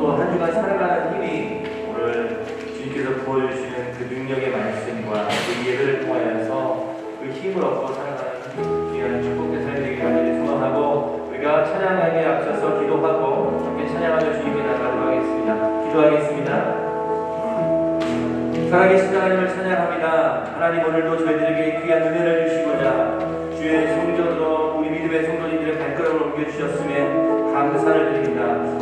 또 한 주간 살아가는 힘이 오늘 주님께서 부어주시는 그 능력의 말씀과 그 예배를 통하여서 그 힘을 얻고 살아가는 귀한 축복의 삶이 되기를 간절히 소망하고, 우리가 찬양하기에 앞서서 기도하고 함께 찬양하며 주님께 나가도록 하겠습니다. 기도하겠습니다. 살아계신 하나님을 찬양합니다. 하나님, 오늘도 저희들에게 귀한 은혜를 주시고자 주의 성전으로 우리 믿음의 성도님들의 발걸음을 옮겨주셨음에 감사를 드립니다.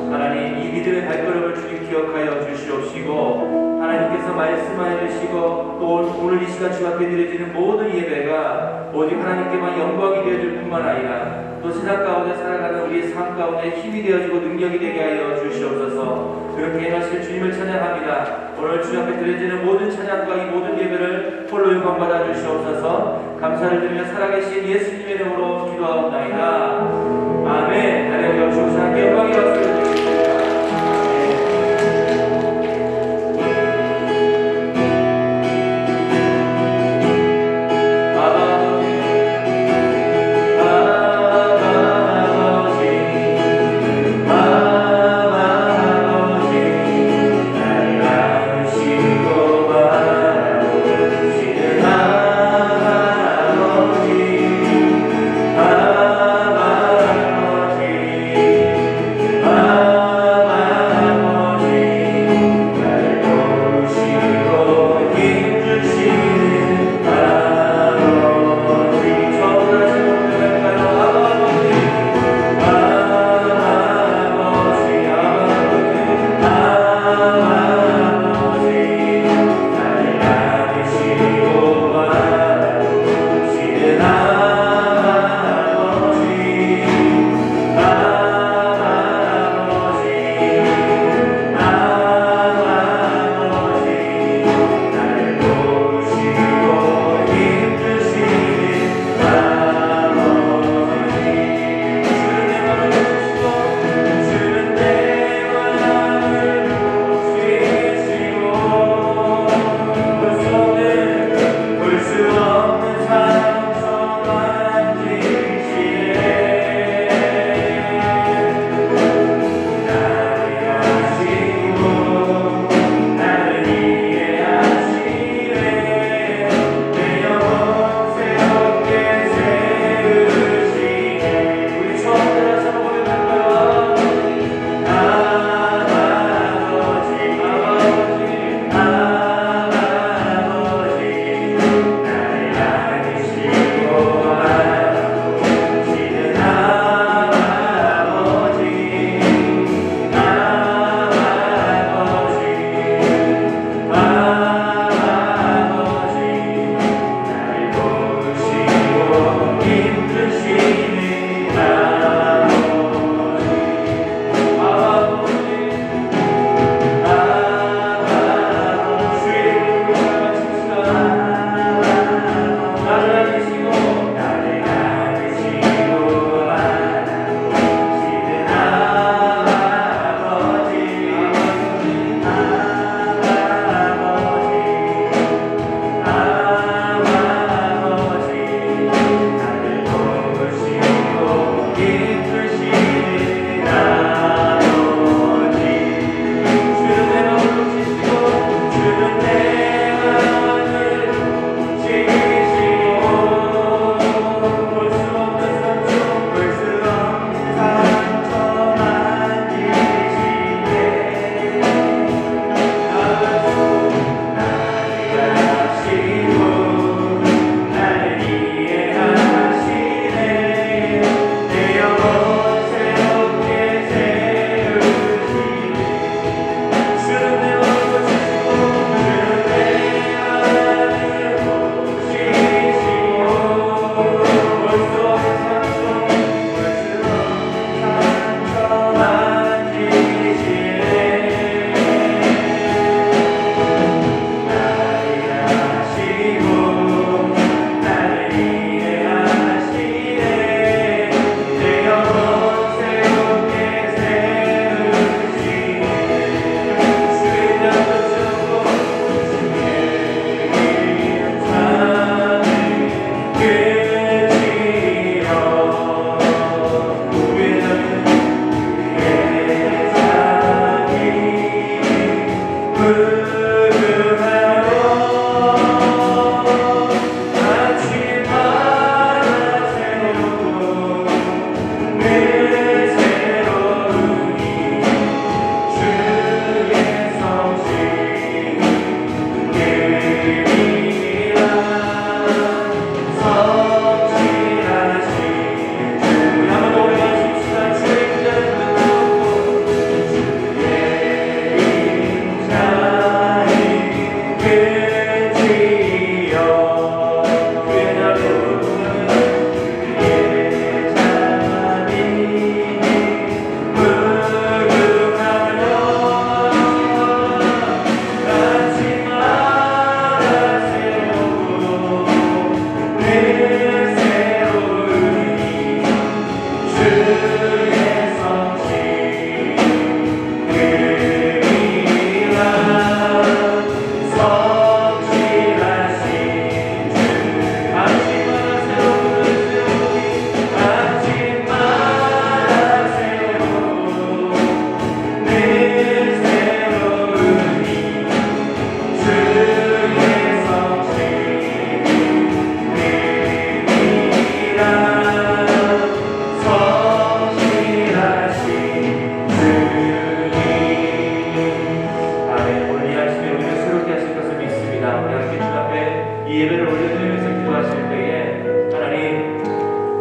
하나님, 이 믿음의 발걸음을 주님 기억하여 주시옵시고, 하나님께서 말씀하여 주시고 또 오늘 이 시간 주 앞에 드려지는 모든 예배가 오직 하나님께만 영광이 되어질 뿐만 아니라 또 세상 가운데 살아가는 우리의 삶 가운데 힘이 되어지고 능력이 되게 하여 주시옵소서. 그렇게 행하실 주님을 찬양합니다. 오늘 주 앞에 드려지는 모든 찬양과 이 모든 예배를 홀로 영광받아 주시옵소서. 감사를 드리며 살아계신 예수님의 이름으로 기도하옵나이다. 아멘. 하나님 주옵소서. 함께 영광의 박수를 드리겠습니다. 아버지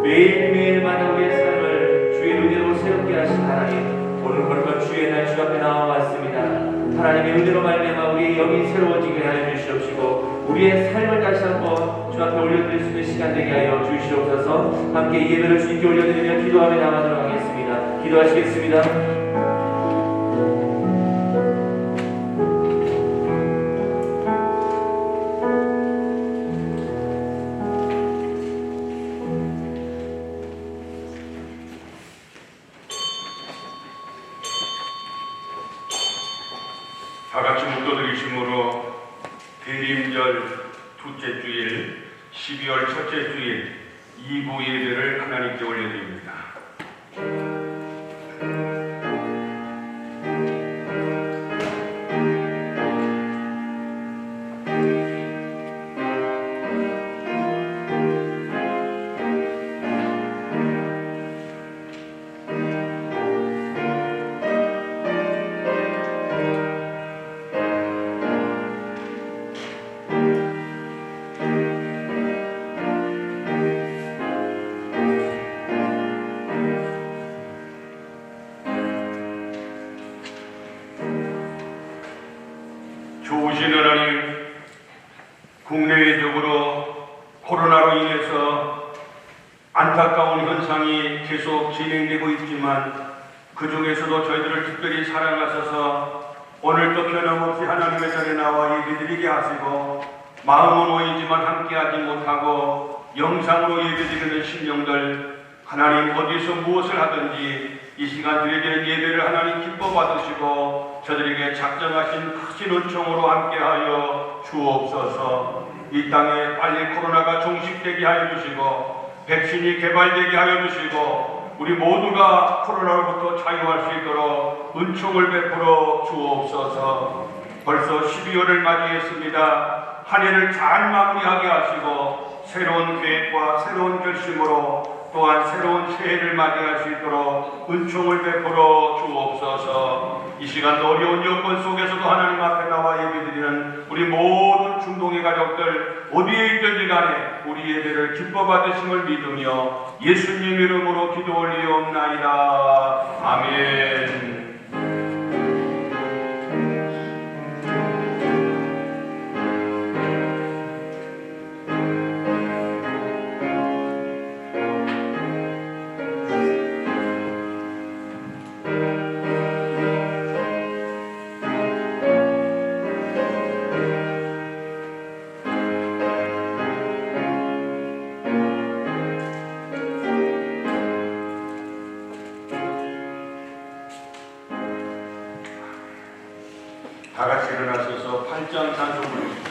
매일매일마다 우리의 삶을 주의 눈으로 새롭게 하신 하나님, 오늘 그런 주의 날 주 앞에 나와왔습니다. 하나님의 은혜로 말미암아 우리의 영이 새로워지게 하여 주시옵시고 우리의 삶을 다시 한번 주 앞에 올려드릴 수 있는 시간 되게 하여 주시옵소서. 함께 이 예배를 주님께 올려드리며 기도하며 나가도록 하겠습니다. 기도하시겠습니다. 다같이 묵도드리심으로 대림절 둘째 주일 12월 첫째 주일 2부 예배를 하나님께 올려드립니다. 좋으신 하나님, 국내외적으로 코로나로 인해서 안타까운 현상이 계속 진행되고 있지만 그 중에서도 저희들을 특별히 사랑하셔서 오늘도 변함없이 하나님의 전에 나와 예배드리게 하시고 마음은 모이지만 함께하지 못하고 영상으로 예배드리는 심령들 하나님 어디서 무엇을 하든지 이 시간 드리는 예배를 하나님 기뻐 받으시고 저들에게 작정하신 크신 은총으로 함께하여 주옵소서. 이 땅에 빨리 코로나가 종식되게 하여 주시고 백신이 개발되게 하여 주시고 우리 모두가 코로나로부터 자유할 수 있도록 은총을 베풀어 주옵소서. 벌써 12월을 맞이했습니다. 한 해를 잘 마무리하게 하시고 새로운 계획과 새로운 결심으로 또한 새로운 새해를 맞이할 수 있도록 은총을 베풀어 주옵소서. 이 시간도 어려운 여건 속에서도 하나님 앞에 나와 예배드리는 우리 모든 중동의 가족들 어디에 있든지 간에 우리 예배를 기뻐 받으심을 믿으며 예수님 이름으로 기도 올리옵나이다. 아멘. 다 같이 일어나셔서 8장 찬송을 주님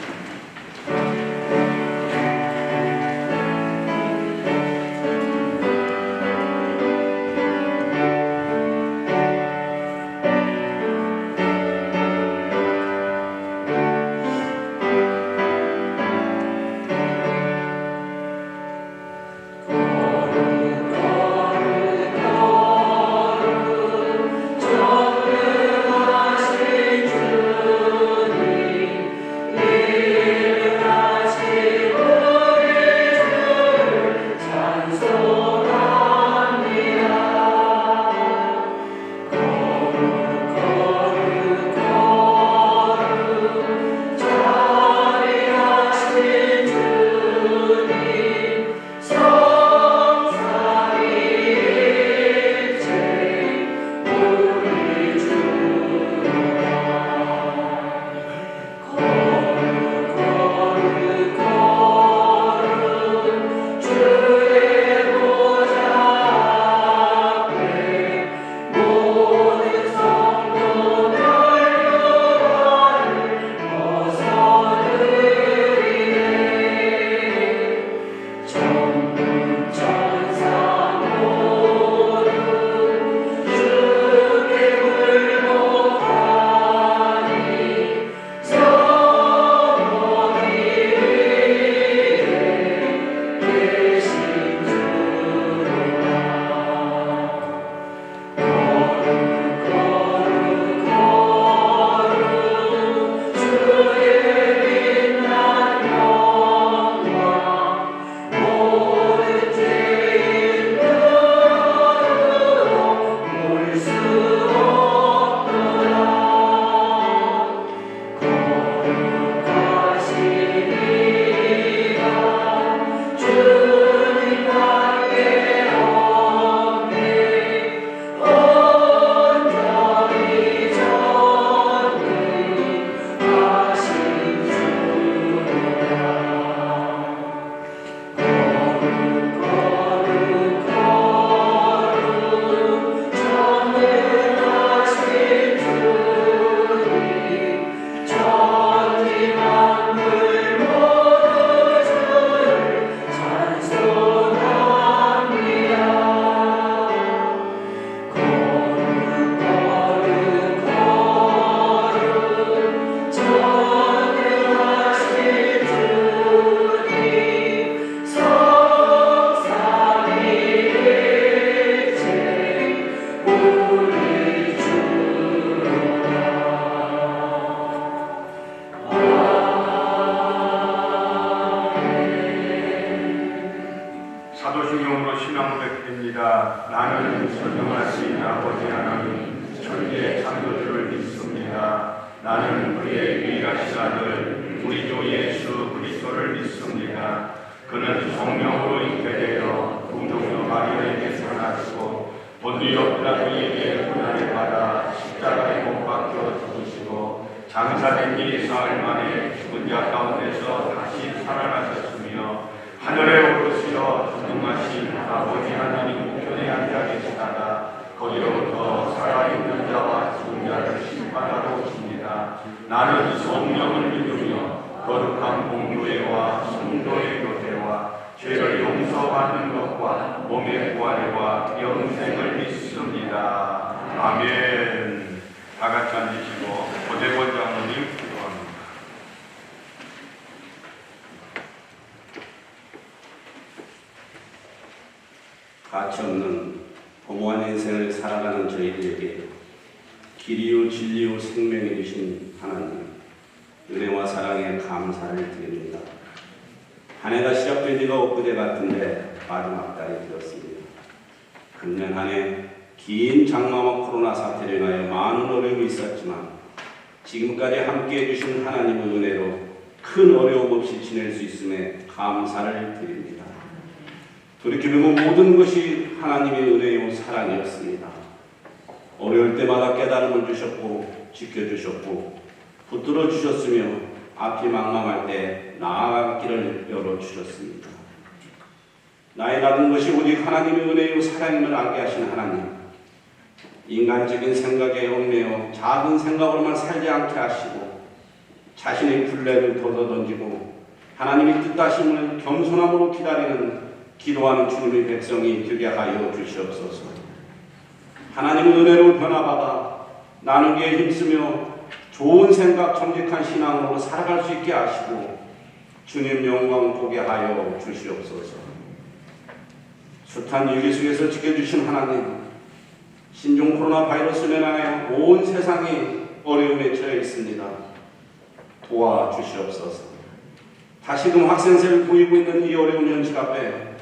믿습니다. 나는 전능하신 아버지 하나님 천지의 창조주를 믿습니다. 나는 그의 유일하신 아들 우리 주 예수 그리스도를 믿습니다. 그는 성령으로 잉태되어 동정녀 마리아에게서 나시고 본디오 빌라도에게 고난을 받아 십자가에 못 박혀 죽으시고 장사된 지 사흘 만에 죽은 자 가운데서 다시 살아나셨으며 하늘에 오르시어 전능하신 아버지 하나님 우편에 앉아 계시다가 거기로부터 살아있는 자와 죽은 자를 심판하러 오십니다. 나는 성령을 믿으며 거룩한 공교회와 성도의 교제와 죄를 용서받는 것과 몸의 부활과 영생을 믿습니다. 아멘. 다 같이 앉으시고 고대권 장로님 기도합니다. 가치없는 허무한 인생을 살아가는 저희들에게 길이요 진리요 생명이 되신 하나님, 은혜와 사랑에 감사를 드립니다. 한 해가 시작된 지가 엊그제 같은데 마지막 달이 되었습니다. 금년 한 해 긴 장마와 코로나 사태로 인하여 많은 어려움이 있었지만 지금까지 함께해 주신 하나님의 은혜로 큰 어려움 없이 지낼 수 있음에 감사를 드립니다. 돌이켜보면 모든 것이 하나님의 은혜요 사랑이었습니다. 어려울 때마다 깨달음을 주셨고 지켜주셨고 붙들어 주셨으며 앞이 망망할 때 나아갈 길을 열어주셨습니다. 나의 낮은 것이 오직 하나님의 은혜요 사랑임을 알게 하신 하나님, 인간적인 생각에 얽매여 작은 생각으로만 살지 않게 하시고 자신의 굴레를 걷어던지고 하나님의 뜻하심을 겸손함으로 기다리는 기도하는 주님의 백성이 되게 하여 주시옵소서. 하나님의 은혜로 변화받아 나누기에 힘쓰며 좋은 생각 정직한 신앙으로 살아갈 수 있게 하시고 주님 영광 보게 하여 주시옵소서. 숱한 위기 속에서 지켜주신 하나님, 신종 코로나 바이러스로 인하여 온 세상이 어려움에 처해 있습니다. 도와주시옵소서. 다시금 학생세를 보이고 있는 이 어려운 현실 앞에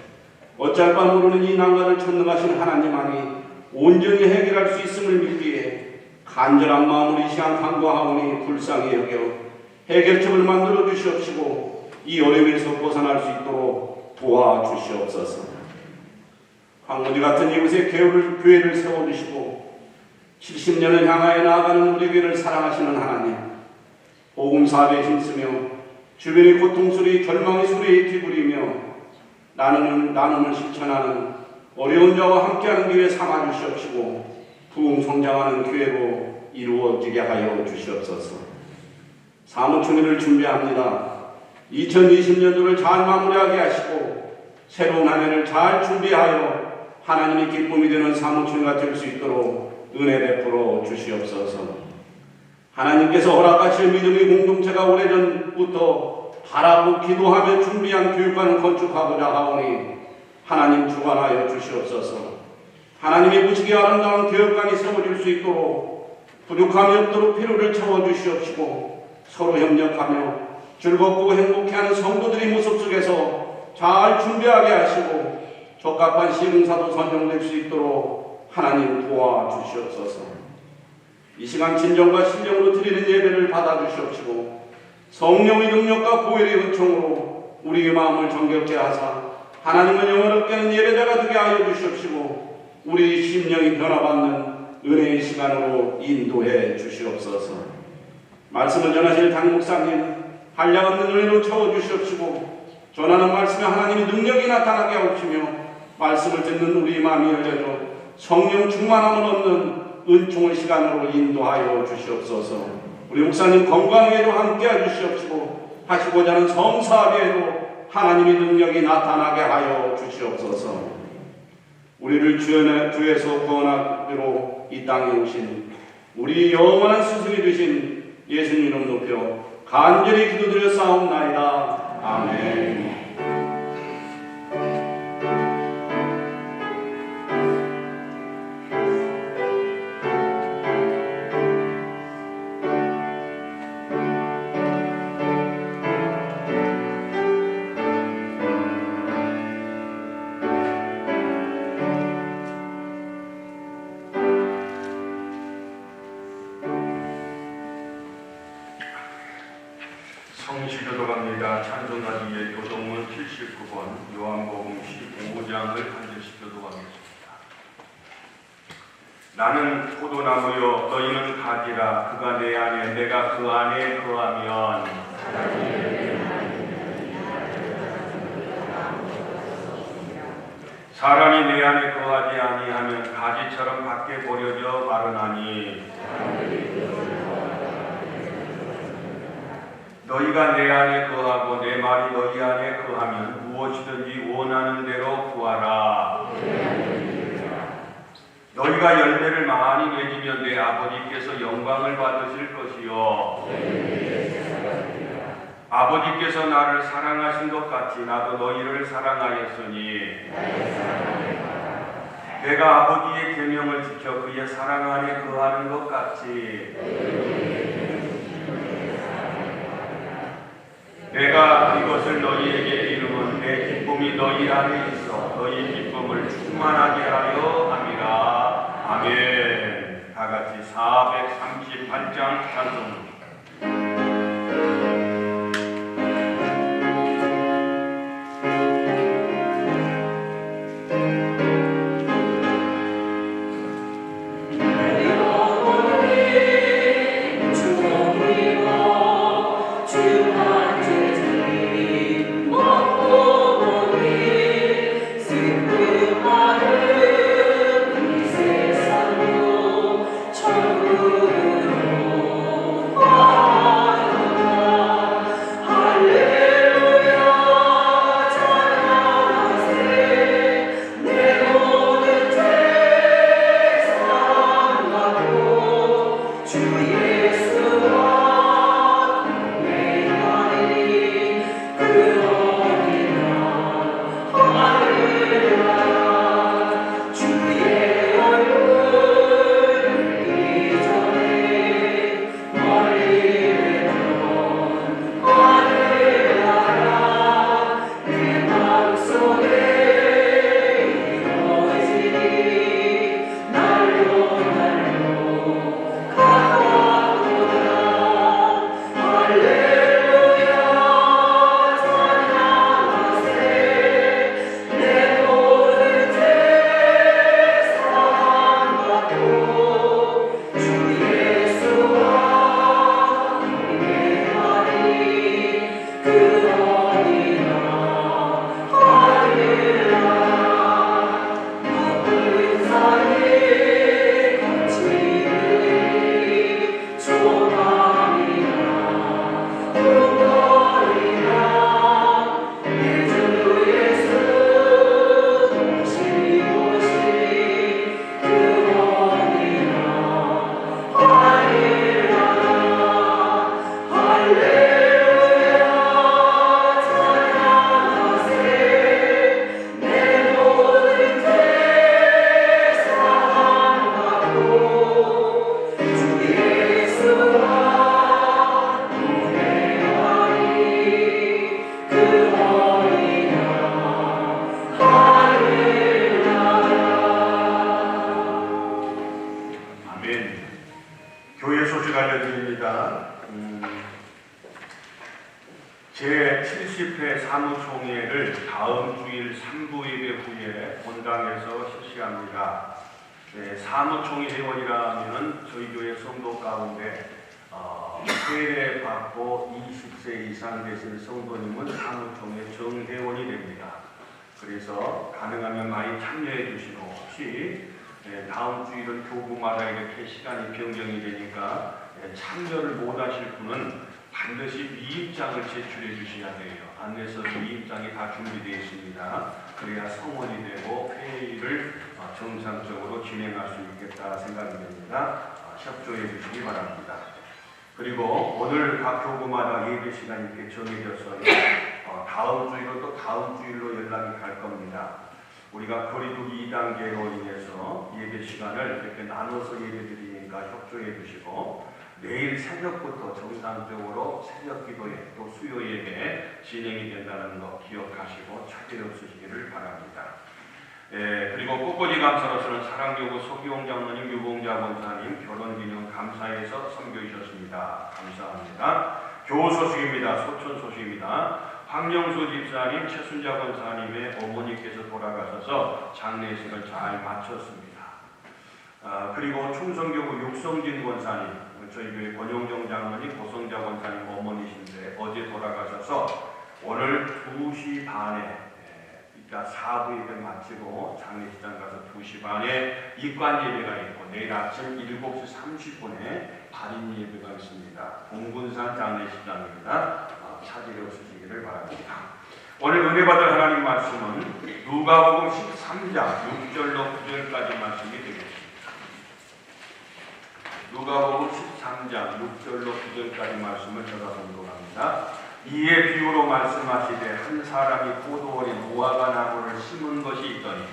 어쩔 바 모르는 이 난관을 천능하신 하나님만이 온전히 해결할 수 있음을 믿기에 간절한 마음으로 이 시간 간구하오니 불쌍히 여겨 해결책을 만들어 주시옵시고 이 어려움에서 벗어날 수 있도록 도와주시옵소서. 황무지 같은 이곳에 교회를 세워주시고 70년을 향하여 나아가는 우리 교회를 사랑하시는 하나님, 복음 사업에 힘쓰며 주변의 고통 소리, 절망의 소리에 귀부리며 나눔을 실천하는 어려운 자와 함께하는 교회 삼아 주시옵시고 부흥 성장하는 교회로 이루어지게 하여 주시옵소서. 사무총회를 준비합니다. 2020년도를 잘 마무리하게 하시고 새로운 한 해를 잘 준비하여 하나님의 기쁨이 되는 사무총회가 될 수 있도록 은혜 베풀어 주시옵소서. 하나님께서 허락하실 믿음의 공동체가 오래전부터 바라고 기도하며 준비한 교육관을 건축하고자 하오니 하나님 주관하여 주시옵소서. 하나님의 무지개 아름다운 교육관이 세워질 수 있도록 부족함이 없도록 필요를 채워주시옵시고 서로 협력하며 즐겁고 행복해하는 성도들의 모습 속에서 잘 준비하게 하시고 적합한 시흥사도 선정될 수 있도록 하나님 도와주시옵소서. 이 시간 진정과 신령으로 드리는 예배를 받아주시옵시고 성령의 능력과 보혈의 은총으로 우리의 마음을 정결케 하사 하나님을 영원롭게 하는 예배자가 되게 하여 주시옵시고 우리 심령이 변화받는 은혜의 시간으로 인도해 주시옵소서. 말씀을 전하실 담임 목사님 한량없는 은혜로 채워주시옵시고 전하는 말씀에 하나님의 능력이 나타나게 하옵시며 말씀을 듣는 우리 마음이 열려져 성령 충만함을 얻는 은총의 시간으로 인도하여 주시옵소서. 우리 목사님 건강에도 함께해 주시옵시고 하시고자 하는 성사업에도 하나님의 능력이 나타나게 하여 주시옵소서. 우리를 주에서 구원하기로 이 땅에 오신 우리 영원한 스승이 되신 예수님 이름 높여 간절히 기도드려 싸움나이다. 아멘. 기도합니다. 찬송가지의 교동문 79번 요한복음 15장을 한 절씩 교도하겠습니다. 나는 포도나무요 너희는 가지라. 그가 내 안에 내가 그 안에 거하면 사람이 내 안에 거하지 아니하면 가지처럼 밖에 버려져 마르나니 너희가 내 안에 거하고 내 말이 너희 안에 거하면 무엇이든지 원하는 대로 구하라. 너희가 열매를 많이 맺으면 내 아버지께서 영광을 받으실 것이요 아버지께서 나를 사랑하신 것 같이 나도 너희를 사랑하였으니 내가 아버지의 계명을 지켜 그의 사랑 안에 거하는 것 같이 내가 이것을 너희에게 이루면 내 기쁨이 너희 안에 있어 너희 기쁨을 충만하게 하려 함이라. 아멘. 다같이 438장 찬송. 교회 소식 알려드립니다. 제70회 사무총회를 다음 주일 3부 예배 후에 본당에서 실시합니다. 사무총회 회원이라면 저희 교회 성도 가운데 세례 받고 20세 이상 되신 성도님은 사무총회 정회원이 됩니다. 그래서 가능하면 많이 참여해 주시고 혹시 다음 주일은 교구마다 이렇게 시간이 변경이 되니까 참여를 못하실 분은 반드시 미입장을 제출해 주셔야 돼요. 안내서 미입장이 다 준비되어 있습니다. 그래야 성원이 되고 회의를 정상적으로 진행할 수 있겠다 생각이 됩니다. 협조해 주시기 바랍니다. 그리고 오늘 각 교구마다 예배 시간이 이렇게 정해져서 다음 주일로 또 다음 주일로 연락이 갈 겁니다. 우리가 거리두기 2단계로 인해서 예배 시간을 이렇게 나눠서 예배드리니까 협조해 주시고 내일 새벽부터 정상적으로 새벽 기도회 또 수요 예배 진행이 된다는 거 기억하시고 차질 없으시기를 바랍니다. 그리고 꽃꽂이 감사로서는 사랑교구 소기홍 장로님, 유봉자 권사님 결혼기념 감사해서 섬겨주셨습니다. 감사합니다. 교소식입니다. 소천 소식입니다. 황영수 집사님, 최순자 권사님의 어머니께서 돌아가셔서 장례식을 잘 마쳤습니다. 그리고 충성교구 육성진 권사님, 저희 교회 권용정 장로님, 고성자 권사님 어머니신데 어제 돌아가셔서 오늘 2시 반에 이따 4부 예배 마치고 장례식장 가서 2시 반에 입관 예배가 있고 내일 아침 7시 30분에 발인 예배가 있습니다. 동군산 장례식장입니다. 차질이 없으시기를 바랍니다. 오늘 은혜 받을 하나님 말씀은 누가복음 13장 6절로 9절까지 말씀이 되겠습니다. 누가복음 13장 6절로 9절까지 말씀을 제가 공독합니다. 이에 비유로 말씀하시되 한 사람이 포도원에 무화과 나무를 심은 것이 있더니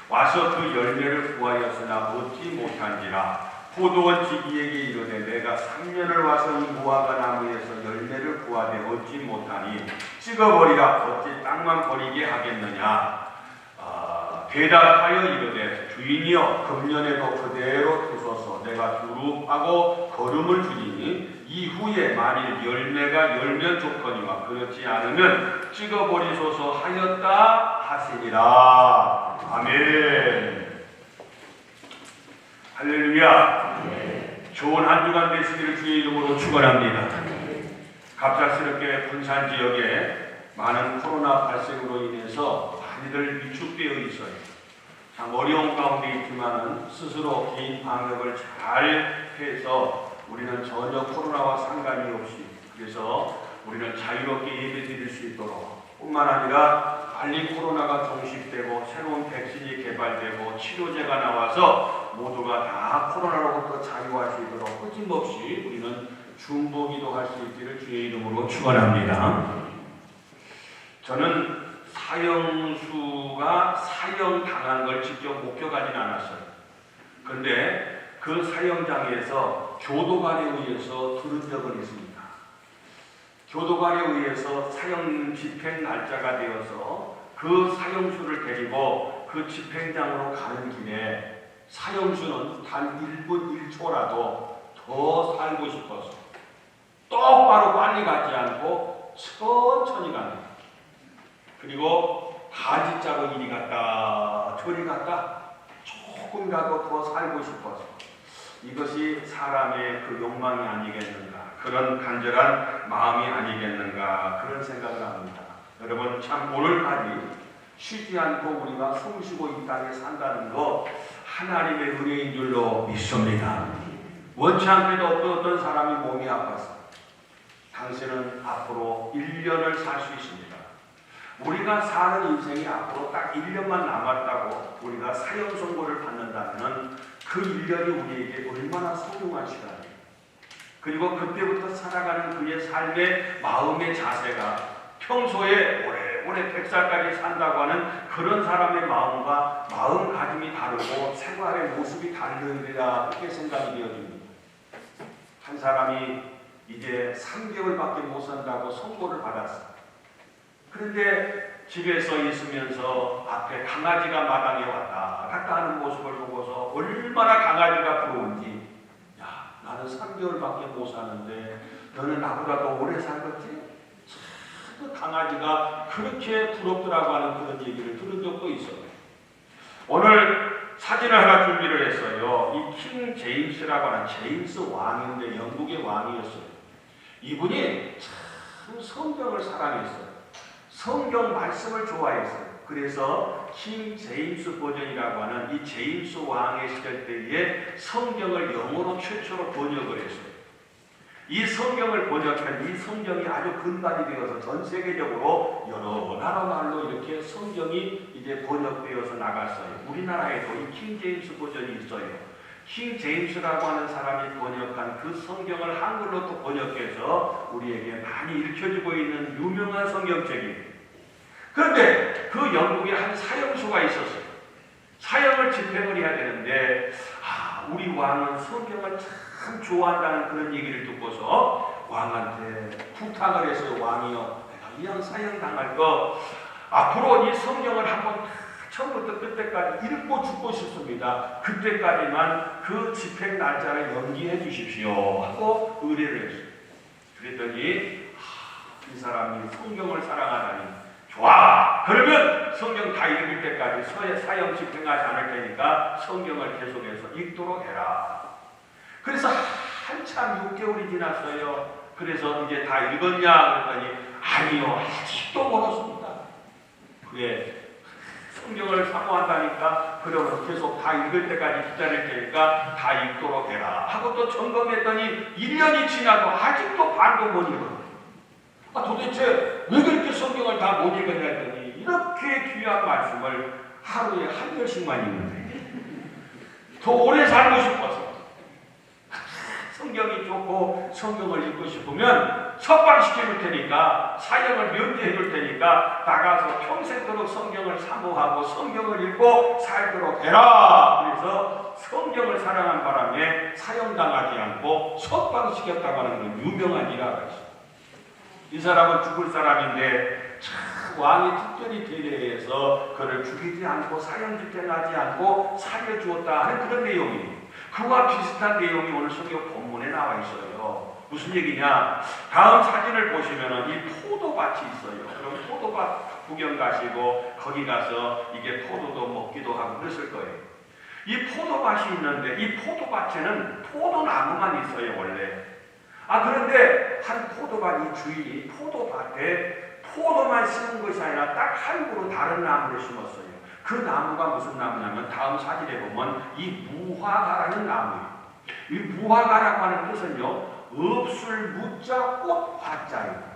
와서 그 열매를 구하였으나 얻지 못한지라. 포도원 지기에게 이르되 내가 3년을 와서 이 무화과 나무에서 열매를 구하되 얻지 못하니 찍어버리라. 어찌 땅만 버리게 하겠느냐. 대답하여 이르되 주인이여 금년에도 그대로 두소서. 내가 두릅하고 거름을 주리니 이후에 만일 열매가 열면 좋거니와 그렇지 않으면 찍어버리소서 하였다 하시니라. 아멘. 할렐루야. 좋은 한 주간 되시기를 주의 이름으로 축원합니다. 갑작스럽게 군산 지역에 많은 코로나 발생으로 인해서 많이들 위축되어 있어요. 참 어려운 가운데 있지만은 스스로 개인 방역을 잘 해서 우리는 전혀 코로나와 상관이 없이, 그래서 우리는 자유롭게 예배드릴 수 있도록 뿐만 아니라 빨리 코로나가 종식되고 새로운 백신이 개발되고 치료제가 나와서 모두가 다 코로나로부터 자유할 수 있도록 끊임없이 우리는 중보기도할 수 있기를 주의 이름으로 축원합니다. 저는 사형수가 사형당한 걸 직접 목격하진 않았어요. 그런데 그 사형장에서 교도관에 의해서 들은 적은 있습니다. 교도관에 의해서 사형 집행 날짜가 되어서 그 사형수를 데리고 그 집행장으로 가는 길에 사형수는 단 1분 1초라도 더 살고 싶어서 똑바로 빨리 가지 않고 천천히 가는, 그리고 가지짜고 이리 갔다 저리 갔다 조금이라도 더 살고 싶어서, 이것이 사람의 그 욕망이 아니겠는가, 그런 간절한 마음이 아니겠는가, 그런 생각을 합니다. 여러분, 참 오늘까지 쉬지 않고 우리가 숨쉬고 이 땅에 산다는 거 하나님의 은혜인 줄로 믿습니다. 원치 않게도 어떤 사람이 몸이 아파서 당신은 앞으로 1년을 살 수 있습니다. 우리가 사는 인생이 앞으로 딱 1년만 남았다고 우리가 사형 선고를 받는다면 그 1년이 우리에게 얼마나 소중한 시간이에요. 그리고 그때부터 살아가는 그의 삶의 마음의 자세가 평소에 오래 100살까지 산다고 하는 그런 사람의 마음과 마음가짐이 다르고 생활의 모습이 다르리라, 이렇게 생각이 되어집니다. 한 사람이 이제 3개월밖에 못 산다고 선고를 받았어요. 그런데 집에서 있으면서 앞에 강아지가 마당에 왔다 갔다 하는 모습을 보고서 얼마나 강아지가 부러운지, 야, 나는 3개월밖에 못 사는데 너는 나보다 더 오래 살겠지? 그 강아지가 그렇게 부럽더라고 하는 그런 얘기를 들은 적도 있어요. 오늘 사진을 하나 준비를 했어요. 이 킹 제임스라고 하는 제임스 왕인데 영국의 왕이었어요. 이분이 참 성경을 사랑했어요. 성경 말씀을 좋아했어요. 그래서 킹 제임스 버전이라고 하는 이 제임스 왕의 시절 때에 성경을 영어로 최초로 번역을 했어요. 이 성경을 번역한 이 성경이 아주 근간이 되어서 전 세계적으로 여러 나라 말로 이렇게 성경이 이제 번역되어서 나갔어요. 우리나라에도 이 킹 제임스 버전이 있어요. 킹 제임스라고 하는 사람이 번역한 그 성경을 한글로 또 번역해서 우리에게 많이 읽혀지고 있는 유명한 성경책이에요. 그런데 그 영국에 한 사형수가 있었어요. 사형을 집행을 해야 되는데 우리 왕은 성경을 참 좋아한다는 그런 얘기를 듣고서 왕한테 부탁을 했어요. 왕이요, 내가 이왕 사형 당할 거 앞으로 이 성경을 한번 처음부터 끝까지 읽고 죽고 싶습니다. 그때까지만 그 집행 날짜를 연기해 주십시오 하고 의뢰를 했어요. 그랬더니 이 사람이 성경을 사랑하다니 좋아. 그러면 성경 다 읽을 때까지 사형 집행하지 않을 테니까 성경을 계속해서 읽도록 해라. 그래서 한참 6개월이 지났어요. 그래서 이제 다 읽었냐 그랬더니 아니요, 아직도 멀었습니다. 그게 성경을 사모한다니까 그러면 계속 다 읽을 때까지 기다릴 테니까 다 읽도록 해라 하고 또 점검했더니 1년이 지나도 아직도 반도 못 읽어요. 도대체 왜 그렇게 성경을 다 못 읽었냐 했더니 이렇게 귀한 말씀을 하루에 한 절씩만 읽는데 더 오래 살고 싶어서 성경이 좋고 성경을 읽고 싶으면 석방시켜줄 테니까 사형을 면제해줄 테니까 나가서 평생도록 성경을 사모하고 성경을 읽고 살도록 해라. 그래서 성경을 사랑한 바람에 사형당하지 않고 석방시켰다고 하는 건 유명한 일화가 있어요. 이 사람은 죽을 사람인데 참 왕이 특별히 대례해서 그를 죽이지 않고 사형 집행하지 않고 살려주었다 하는 그런 내용이에요. 그와 비슷한 내용이 오늘 성경 본문에 나와 있어요. 무슨 얘기냐? 다음 사진을 보시면은 이 포도밭이 있어요. 그럼 포도밭 구경 가시고 거기 가서 이게 포도도 먹기도 하고 그랬을 거예요. 이 포도밭이 있는데 이 포도밭에는 포도나무만 있어요, 원래. 그런데 한 포도밭 이 주인이 포도밭에 포도만 심은 것이 아니라 딱 한 그루 다른 나무를 심었어요. 그 나무가 무슨 나무냐면 다음 사진에 보면 이 무화과라는 나무예요. 이 무화과라고 하는 뜻은요, 읍술 무자 꽃 화자예요.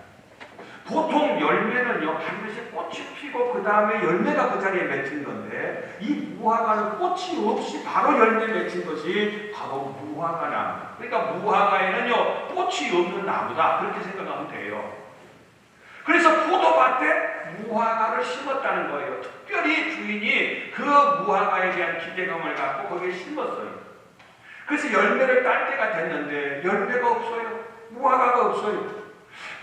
보통 열매는요 반드시 꽃이 피고 그 다음에 열매가 그 자리에 맺힌 건데 이 무화과는 꽃이 없이 바로 열매 맺힌 것이 바로 무화과 나무. 그러니까 무화과에는요 꽃이 없는 나무다 그렇게 생각하면 돼요. 그래서 포도밭에 무화과를 심었다는 거예요. 특별히 주인이 그 무화과에 대한 기대감을 갖고 거기에 심었어요. 그래서 열매를 딸 때가 됐는데 열매가 없어요. 무화과가 없어요.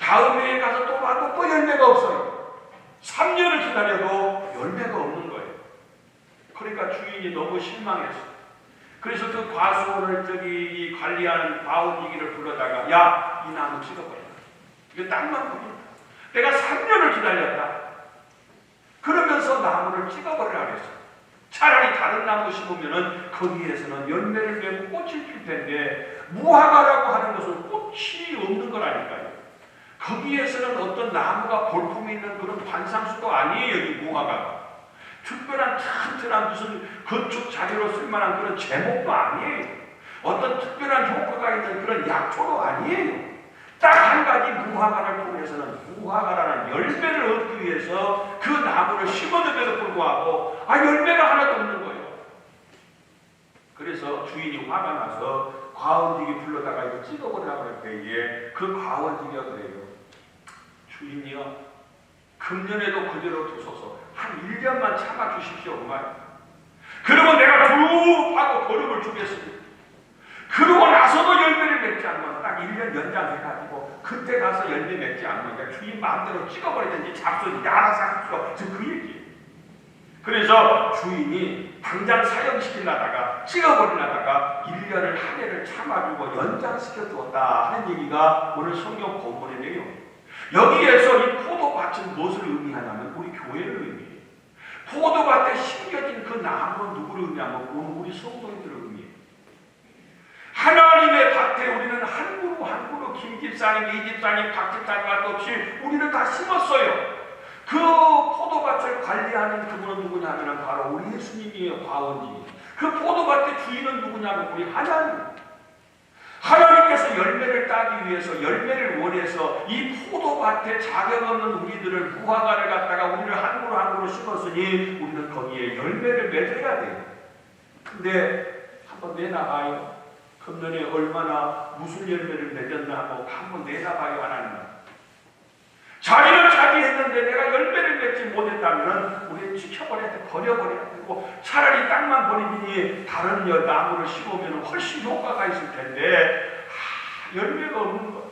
다음 해에 가서 또 봐도 또 열매가 없어요. 3년을 기다려도 열매가 없는 거예요. 그러니까 주인이 너무 실망했어요. 그래서 그 과수원을 저기 관리하는 과원지기를 불러다가 야, 이 나무 찍어버려. 이거 땅만 보인다. 내가 3년을 기다렸다. 그러면서 나무를 찍어버리라 그랬어요. 차라리 다른 나무 심으면은 거기에서는 열매를 내고 꽃을 필 텐데 무화과라고 하는 것은 꽃이 없는 거라니까요. 거기에서는 어떤 나무가 볼품이 있는 그런 관상수도 아니에요. 이 무화과가. 특별한 튼튼한 무슨 건축 자료로 쓸만한 그런 제목도 아니에요. 어떤 특별한 효과가 있는 그런 약초도 아니에요. 딱 한 가지 무화과를 통해서는 무화과라는 열매를 얻기 위해서 그 나무를 심어둠에도 불구하고 열매가 하나도 없는 거예요. 그래서 주인이 화가 나서 과원지기 불러다가 이거 찍어버리라고 할 때에 그 과원지기가 그래요. 주인이요, 금년에도 그대로 두소서. 한 1년만 참아주십시오. 그 말. 그러면 내가 쭉 하고 거름을 주겠습니다. 그러고 나서도 열매를 맺지 않으면 딱 1년 연장해가지고 그때 가서 열매 맺지 않으면 그러니까 주인 마음대로 찍어버리든지 잡수든지 알아서 하십시오. 지금 그 얘기예요. 그래서 주인이 당장 사형시키려다가 찍어버리려다가 1년을 한 해를 참아주고 연장시켜 주었다 하는 얘기가 오늘 성경 본문의 내용이에요. 여기에서 이 포도밭은 무엇을 의미하냐면 우리 교회를 의미해요. 포도밭에 심겨진 그 나무는 누구를 의미하면 우리 성도인들을 의미해요. 하나님의 밭에 우리는 한 그루 한 그루 김 집사님, 이 집사님, 박 집사님 할 것 없이 우리는 다 심었어요. 그 포도밭을 관리하는 그분은 누구냐면 바로 우리 예수님이에요. 과원지. 그 포도밭의 주인은 누구냐면 우리 하나님. 하나님께서 열매를 따기 위해서 열매를 원해서 이 포도밭에 자격 없는 우리들을 무화과를 갖다가 우리를 한 그루 한 그루 심었으니 우리는 거기에 열매를 맺어야 돼요. 근데 한번 내놔봐요. 금년에 얼마나 무슨 열매를 맺었나 하고 한번 내놔봐요. 하나님. 자기는 자기 했는데 내가 열매를 맺지 못했다면 우리는 지켜버려야 돼. 버려버려야 되고 차라리 땅만 버리니 다른 나무를 심으면 훨씬 효과가 있을 텐데 열매가 없는 것.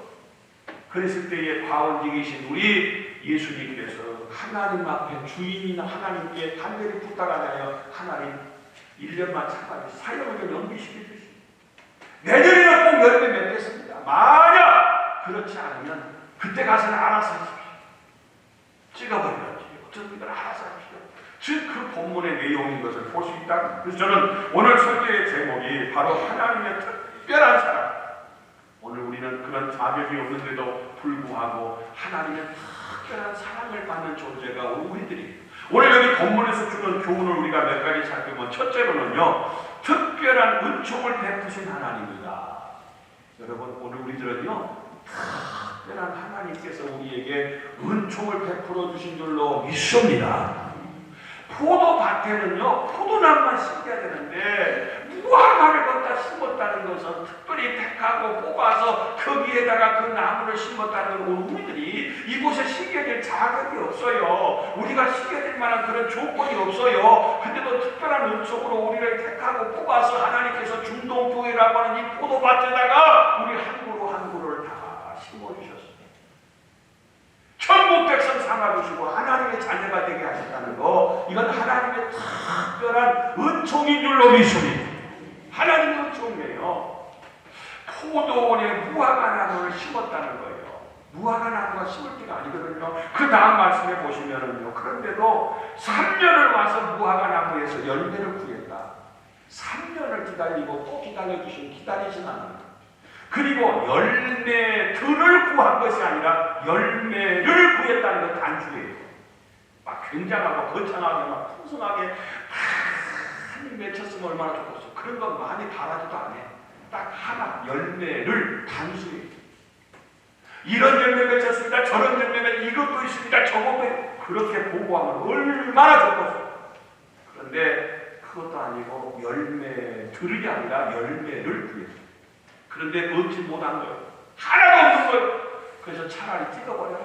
그랬을 때에 과원직이신 우리 예수님께서 하나님 앞에 주인인 하나님께 간절히 부탁하나요? 하나님 1년만 참아주세요. 사형을 좀 연기시켜 주시오. 내년에는 꼭 열매 맺겠습니다. 만약 그렇지 않으면 그때 가서는 알아서 하십시오. 찍어버려야지. 어쩌든 이걸 알아서 하십시오. 즉 그 본문의 내용인 것을 볼 수 있다. 그래서 저는 오늘 설교의 제목이 바로 하나님의 특별한 사랑. 오늘 우리는 그런 자격이 없는데도 불구하고 하나님의 특별한 사랑을 받는 존재가 우리들이. 오늘 여기 본문에서 주는 교훈을 우리가 몇 가지 살펴보면 첫째로는요, 특별한 은총을 베푸신 하나님이다. 여러분, 오늘 우리들은요, 특별한 하나님께서 우리에게 은총을 베풀어 주신 줄로 믿습니다. 포도밭에는요, 포도나무만 심겨야 되는데 무화과를 갖다 심었다는 것은 특별히 택하고 뽑아서 거기에다가 그 나무를 심었다는 건 우리들이 이곳에 심겨질 자격이 없어요. 우리가 심겨질 만한 그런 조건이 없어요. 근데도 특별한 은총으로 우리를 택하고 뽑아서 하나님께서 중동교회라고 하는 이 포도밭에다가 우리 한 그루를 다 심어주셨어요. 천국 백성 삼아주시고 하나님의 자녀가 되게 하셨다는 거, 이건 하나님의 특별한 은총인 줄로 믿습니다. 하나님의 은총이에요. 포도원에 무화과나무를 심었다는 거예요. 무화과나무가 심을 때가 아니거든요. 그 다음 말씀에 보시면은요, 그런데도 3년을 와서 무화과나무에서 열매를 구했다. 3년을 기다리고 또 기다리신 하나님. 그리고 열매들을 구한 것이 아니라 열매를 구했다는 것 단수예요. 막 굉장하고 거창하게 막 풍성하게 한 맺혔으면 얼마나 좋겠어. 그런 건 많이 바라지도 않아. 딱 하나 열매를 단수예요. 이런 열매 맺혔습니다. 저런 열매 이것도 있습니다. 저것도 그렇게 보고하면 얼마나 좋겠어. 그런데 그것도 아니고 열매들이 아니라 열매를 구했어요. 그런데 얻지 못한 거예요. 하나도 없는 거예요. 그래서 차라리 찍어버려라.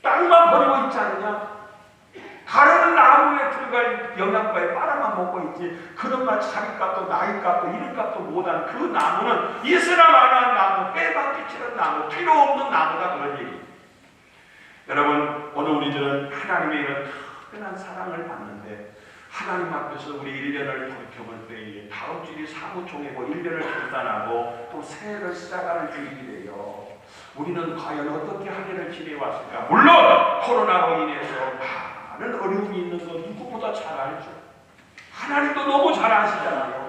땅만 버리고 있지 않느냐? 다른 나무에 들어갈 영양가에 빨아만 먹고 있지. 그런 말 자기값도 나이값도 이름값도 못한 그 나무는 있으나 마나한 나무, 빼박기치는 나무, 필요 없는 나무다, 그런 얘기. 여러분, 오늘 우리들은 하나님의 이런 특별한 사랑을 받는데 하나님 앞에서 우리 1년을 돌이켜볼 때에 다음 주일이 사무총회고 1년을 결단하고 또 새해를 시작하는 주일이래요. 우리는 과연 어떻게 한 해를 지내왔을까? 물론 코로나로 인해서 많은 어려움이 있는 거 누구보다 잘 알죠. 하나님도 너무 잘 아시잖아요.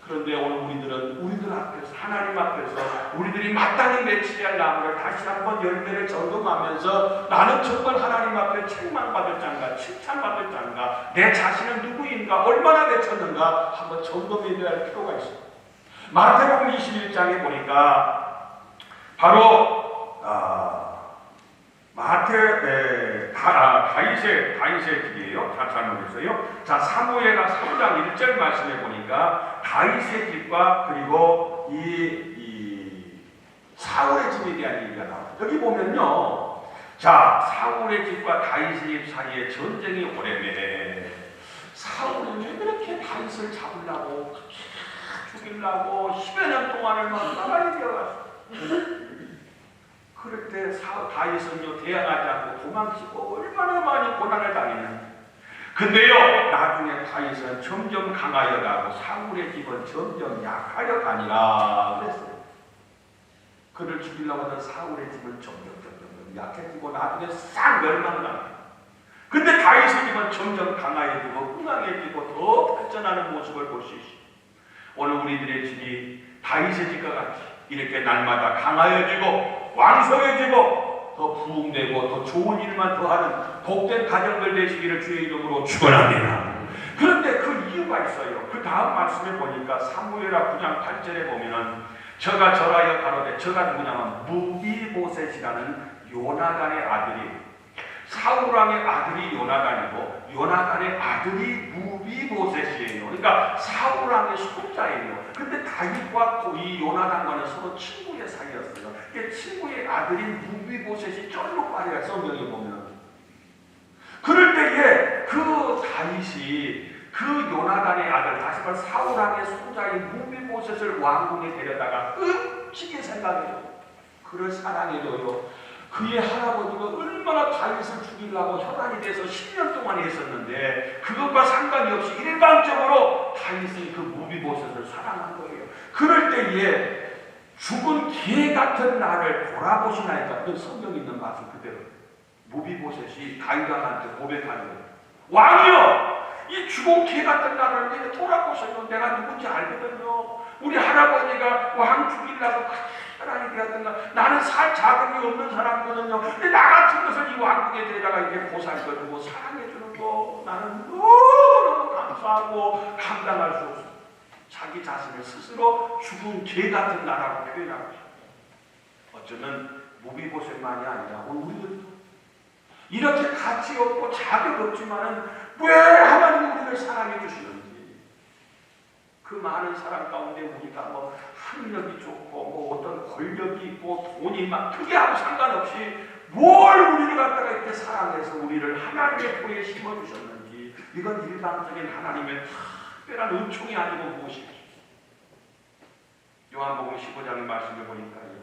그런데 오늘 우리들은 우리들 앞에서, 하나님 앞에서 우리들이 마땅히 맺혀야 할 나무를 다시 한번 열매를 점검하면서 나는 정말 하나님 앞에 책망받을 자인가, 칭찬받을 자인가, 내 자신은 누구인가, 얼마나 맺혔는가 한번 점검해야 할 필요가 있어요. 마태복음 21장에 보니까 바로 다윗의 집이에요. 잘못했어요. 자, 사무엘하 3장 1절 말씀해 보니까 다윗의 집과 그리고 이 사울의 집에 대한 얘기가 나와요. 여기 보면요, 자, 사울의 집과 다윗의 집 사이에 전쟁이 오래매 사울은 왜 그렇게 다윗을 잡으려고 죽이려고 10여 년 동안을 막 나가게 되어갔어. 그럴 때 다윗은요, 대항하지 않고 도망치고 얼마나 많이 고난을 당했는지. 근데요, 나중에 다윗은 점점 강하여 가고 사울의 집은 점점 약하여 가니라 그랬어요. 그를 죽이려고 하던 사울의 집은 점점 약해지고 나중에 싹 멸망당해요. 근데 다윗의 집은 점점 강하여지고 흥황해지고 더 발전하는 모습을 볼 수 있어요. 오늘 우리들의 집이 다윗의 집과 같이 이렇게 날마다 강하여지고 왕성해지고 더 부흥되고 더 좋은 일만 더하는 복된 가정들 되시기를 주의 이름으로 축원합니다. 그런데 그 이유가 있어요. 그 다음 말씀에 보니까 사무엘하 9장 8절에 보면은 저가 절하여 가로되, 저가 누구냐면 무비보셋이라는 요나단의 아들이, 사울왕의 아들이 요나단이고 요나단의 아들이 무비보셋이에요. 그러니까 사울왕의 손자예요. 근데 다윗과 이 요나단과는 서로 친구의 사이였어요. 친구의 아들인 무비보셋이 쩔로 빠져요. 성경에 보면. 그럴 때에 그 다윗이 그 요나단의 아들, 다시 말해 사울왕의 손자인 무비보셋을 왕궁에 데려다가 끔찍히 생각해요. 그를 사랑해줘요. 그의 할아버지가 얼마나 다윗을 죽이려고 혈안이 돼서 10년 동안 했었는데 그것과 상관이 없이 일방적으로 다윗이 그 무비보셋을 사랑한 거예요. 그럴 때에 죽은 개 같은 나를 돌아보시나이까. 그 성경에 있는 말씀 그대로. 무비보셋이 다윗왕한테 고백하는 거예요. 왕이여, 이 죽은 개 같은 나를 내가 돌아보셔요. 내가 누군지 알거든요. 우리 할아버지가 왕 죽이려고 하나님 되었던가. 나는 살 자금이 없는 사람이거든요. 근데 나 같은 것을 이 왕국에 데려다가 이렇게 보살펴주고 사랑해주는 거 나는 너무 감사하고 감당할 수 없어. 자기 자신을 스스로 죽은 개 같은 나라고 표현하고 있어요. 어쩌면 무비보셋만이 아니라 우리들도 이렇게 가치 없고 자격 없지만은 왜 하나님이 우리를 사랑해 주시는지, 그 많은 사람 가운데 우리가 뭐 학력이 좋고 뭐 어떤 권력이 있고 돈이 막 특이하고 상관없이 뭘 우리를 갖다가 이렇게 사랑해서 우리를 하나님의 포에 심어주셨는지, 이건 일방적인 하나님의 특별한 은총이 아니고 무엇이죠? 요한복음 15장의 말씀을 보니까요,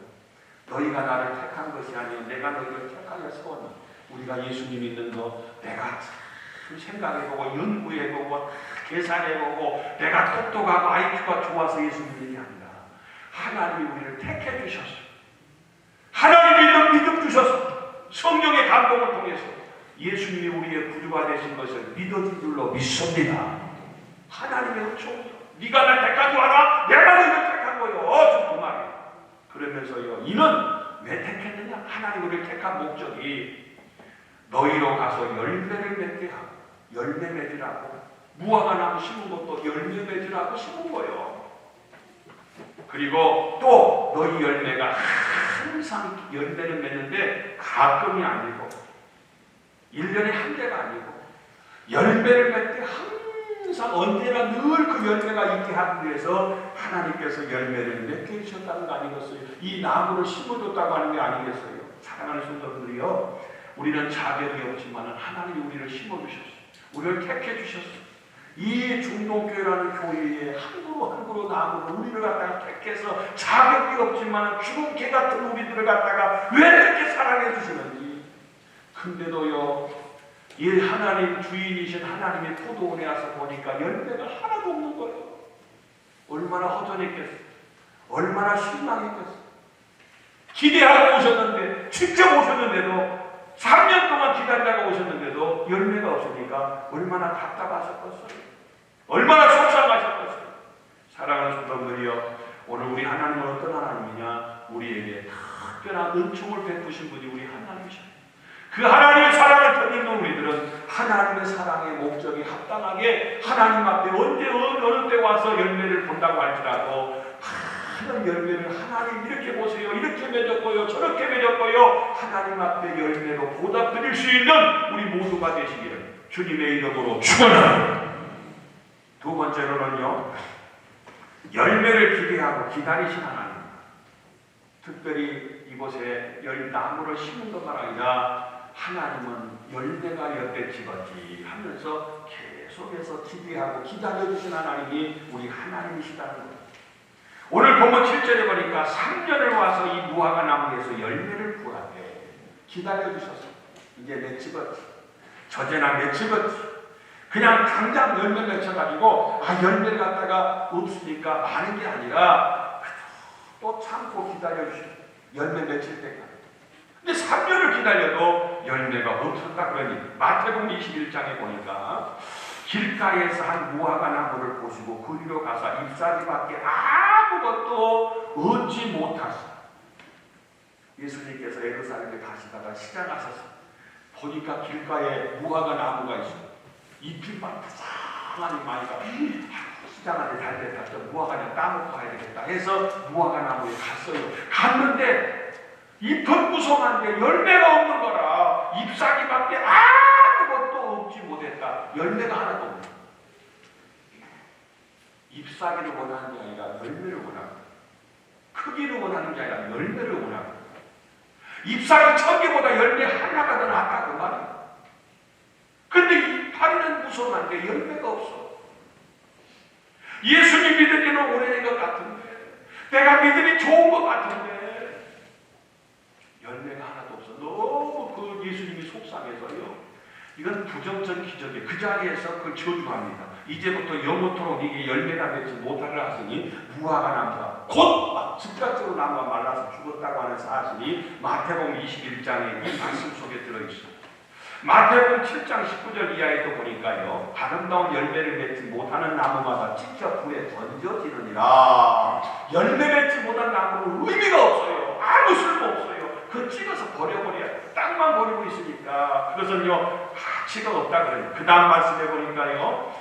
너희가 나를 택한 것이 아니요 내가 너희를 택하여 세웠나. 우리가 예수님 믿는 거 내가 생각해보고 연구해보고 계산해보고 내가 똑똑하고 IQ가 좋아서 예수 믿는 게 아니라 하나님이 우리를 택해 주셨어요. 하나님이 믿음 주셔서 성령의 감동을 통해서 예수님이 우리의 구주가 되신 것을 믿어진 줄로 믿습니다. 하나님의 은총이요. 네가 날 택한 줄 알아? 내가 너희를 택한 거요. 그 말이에요. 그러면서요, 이는 왜 택했느냐? 하나님 우리를 택한 목적이 너희로 가서 열매를 맺게 하고, 열매 맺으라고, 무화과 나무 심은 것도 열매 맺으라고 심은 거예요. 그리고 또 너희 열매가 항상 열매를 맺는데 가끔이 아니고 1년에 한 개가 아니고 열매를 맺되 항상 언제나 늘 그 열매가 있게 하기 위해서 하나님께서 열매를 맺게 해주셨다는 거 아니겠어요? 이 나무를 심어줬다고 하는 게 아니겠어요? 사랑하는 성도들이요, 우리는 자격이 없지만 하나님이 우리를 심어주셨어요. 우리를 택해 주셨어요. 이 중동교회라는 교회에 함부로 나무로 우리를 갖다가 택해서 자격이 없지만 죽은 개 같은 우리들을 갖다가 왜 이렇게 사랑해 주시는지. 근데도요, 이 하나님 주인이신 하나님의 포도원에 와서 보니까 열매가 하나도 없는 거예요. 얼마나 허전했겠어요. 얼마나 실망했겠어요. 기대하고 오셨는데, 직접 오셨는데도 3년 동안 기다리다가 오셨는데도 열매가 없으니까 얼마나 답답하셨겠어요. 얼마나 속상하셨겠어요. 사랑하는 성도들이여, 오늘 우리 하나님은 어떤 하나님이냐? 우리에게 특별한 은총을 베푸신 분이 우리 하나님이십니다. 그 하나님의 사랑을 터리는 우리들은 하나님의 사랑의 목적이 합당하게 하나님 앞에 언제 어느 때 와서 열매를 본다고 할지라도 하나님 열매를 하나님 이렇게 보세요, 이렇게 맺었고요, 저렇게 맺었고요, 하나님 앞에 열매로 보답드릴 수 있는 우리 모두가 되시기를 주님의 이름으로 축원합니다. 두 번째로는요, 열매를 기대하고 기다리신 하나님. 특별히 이곳에 나무를 심은 것만 아니라 하나님은 열매가 엿대치겠지 하면서 계속해서 기대하고 기다려주신 하나님이 우리 하나님이시다는 거예요. 오늘 본문 7절에 보니까 3년을 와서 이 무화과 나무에서 열매를 부하게 기다려주셔서 이제 맺히겠지, 저제나 맺히겠지, 그냥 당장 열매 맺혀가지고 열매를 갖다가 없으니까 많은 게 아니라 또 참고 기다려주셔서 열매 맺힐 때까지. 근데 3년을 기다려도 열매가 없었다 그러니 마태복음 21장에 보니까 길가에서 한 무화과 나무를 보시고 그리로 가서 잎사귀밖에 아무것도 얻지 못하시고, 예수님께서 예루살렘에 가시다가 시장 가셔서 보니까 길가에 무화과 나무가 있어요. 잎이 막 이상하니 많이가 시장 안에 잘 됐다, 저 무화과를 따먹고 가야 되겠다 해서 무화과 나무에 갔어요. 갔는데 잎은 무성한데 열매가 없는 거라 잎사귀밖에 아무것도 얻지 못했다. 열매가 하나도 없네. 잎사귀를 원하는 게 아니라 열매를 원하는 거야. 크기를 원하는 게 아니라 열매를 원하는 거야. 잎사귀 1000개보다 열매 하나가 더 낫다 그 말이야. 근데 이파리는 무성한데 열매가 없어. 예수님 믿으기는 오래된 것 같은데, 내가 믿음이 좋은 것 같은데 열매가 하나도 없어. 너무 그 예수님이 속상해서요, 이건 부정적 기적이에요. 그 자리에서 그걸 저주합니다. 이제부터 영원토록 이게 열매가 맺지 못하리라 하시니 무화과 나무가 곧 막 즉각적으로 나무가 말라서 죽었다고 하는 사실이 마태복음 21장의 이 말씀 속에 들어있어요. 마태복음 7장 19절 이하에도 보니까요, 아름다운 열매를 맺지 못하는 나무마다 직접 불에 던져지느니라. 열매 맺지 못한 나무는 의미가 없어요. 아무 쓸모 없어요. 그 찍어서 버려버려요. 땅만 버리고 있으니까 그것은요 가치가 없다 그래요. 그 다음 말씀해 보니까요,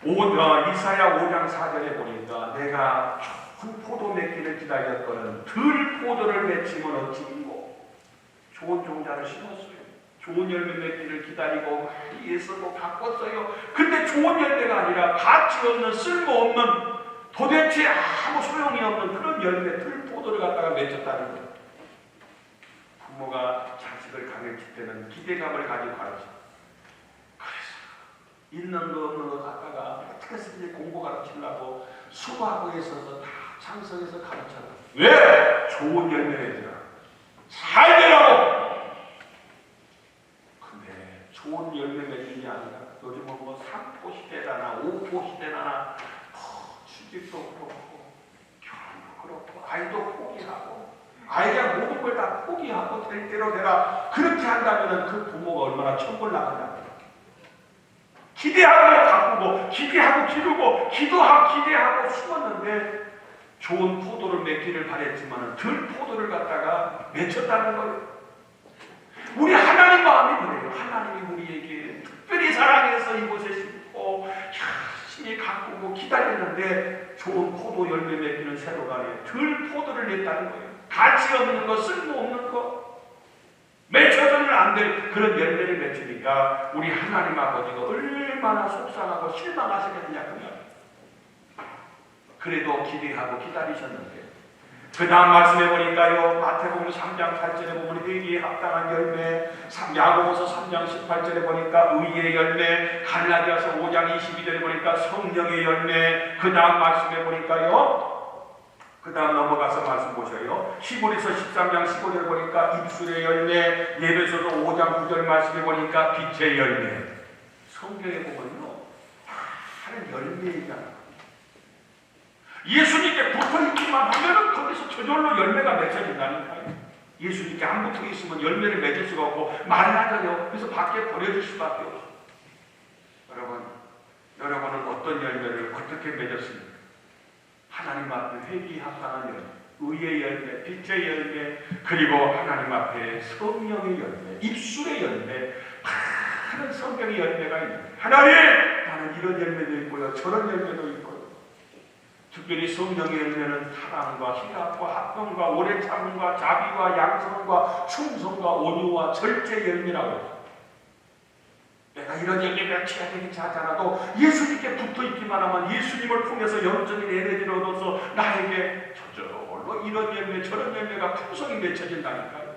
이사야 5장 4절에 보니까 내가 좋은 포도 맺기를 기다렸거든 들 포도를 맺히면 어찌고. 좋은 종자를 심었어요. 좋은 열매 맺기를 기다리고 많이 애쓰고 바꿨어요. 근데 좋은 열매가 아니라 가치 없는 쓸모없는 도대체 아무 소용이 없는 그런 열매 들 포도를 갖다가 맺혔다는 거예요. 부모가 자식을 가르칠 때는 기대감을 가지고 가르쳐. 그래서 있는 거 없는 거 갖다가 어떻게 해서든지 공부 가르치려고 수고하고 있어서 다 창석에서 가르쳐라. 왜? 좋은 열매 맺으라. 잘 되라고. 근데 좋은 열매 맺는 게 아니라 요즘은 뭐 3포 시대라나 5포 시대라나 취직도 그렇고 결혼도 그렇고 아이도 포기하고 아이가 모든 걸 다 포기하고 될 대로 되라. 그렇게 한다면 그 부모가 얼마나 천벌 나간다고요. 기대하고 바꾸고 기대하고 기르고 기도하고 기대하고 숨었는데 좋은 포도를 맺기를 바랬지만 들 포도를 갖다가 맺혔다는 거예요. 우리 하나님 마음이 그래요. 하나님이 우리에게 특별히 사랑해서 이곳에 심고 열심히 가꾸고 기다렸는데 좋은 포도 열매 맺기는 새로가 아니에요. 들 포도를 냈다는 거예요. 가치 없는 거, 쓸모없는 거, 맺혀서는 안 될 그런 열매를 맺으니까 우리 하나님 아버지가 얼마나 속상하고 실망하시겠느냐 그 말. 그래도 기대하고 기다리셨는데 그 다음 말씀해 보니까요, 마태복음 3장 8절에 보면 회개에 합당한 열매, 야고보서 3장 18절에 보니까 의의 열매, 갈라디아서 5장 22절에 보니까 성령의 열매, 그 다음 말씀해 보니까요, 그 다음 넘어가서 말씀 보셔요. 히브리서 13장 15절에 보니까 입술의 열매, 예배서도 5장 9절 말씀해 보니까 빛의 열매. 성경에 보면요, 하는 열매이잖아. 예수님께 붙어있기만 하면은 거기서 저절로 열매가 맺혀진다니까요. 예수님께 안 붙어 있으면 열매를 맺을 수가 없고 말라져요. 그래서 밖에 버려질 수밖에 없어요. 여러분은 어떤 열매를 어떻게 맺었습니까? 하나님 앞에 회개에 합당한 열매, 의의 열매, 빛의 열매, 그리고 하나님 앞에 성령의 열매, 입술의 열매, 많은 성경의 열매가 있는데 하나님! 나는 이런 열매도 있고요, 저런 열매도 있고요. 특별히 성령의 열매는 사랑과 희락과 합병과 오래 참음과 자비와 양성과 충성과 온유와 절제 열매라고 해요. 내가 이런 열매 맺혀야 되겠지 하더라도 예수님께 붙어있기만 하면 예수님을 통해서 영적인 에너지를 얻어서 나에게 저절로 이런 열매 저런 열매가 풍성히 맺혀진다니까요.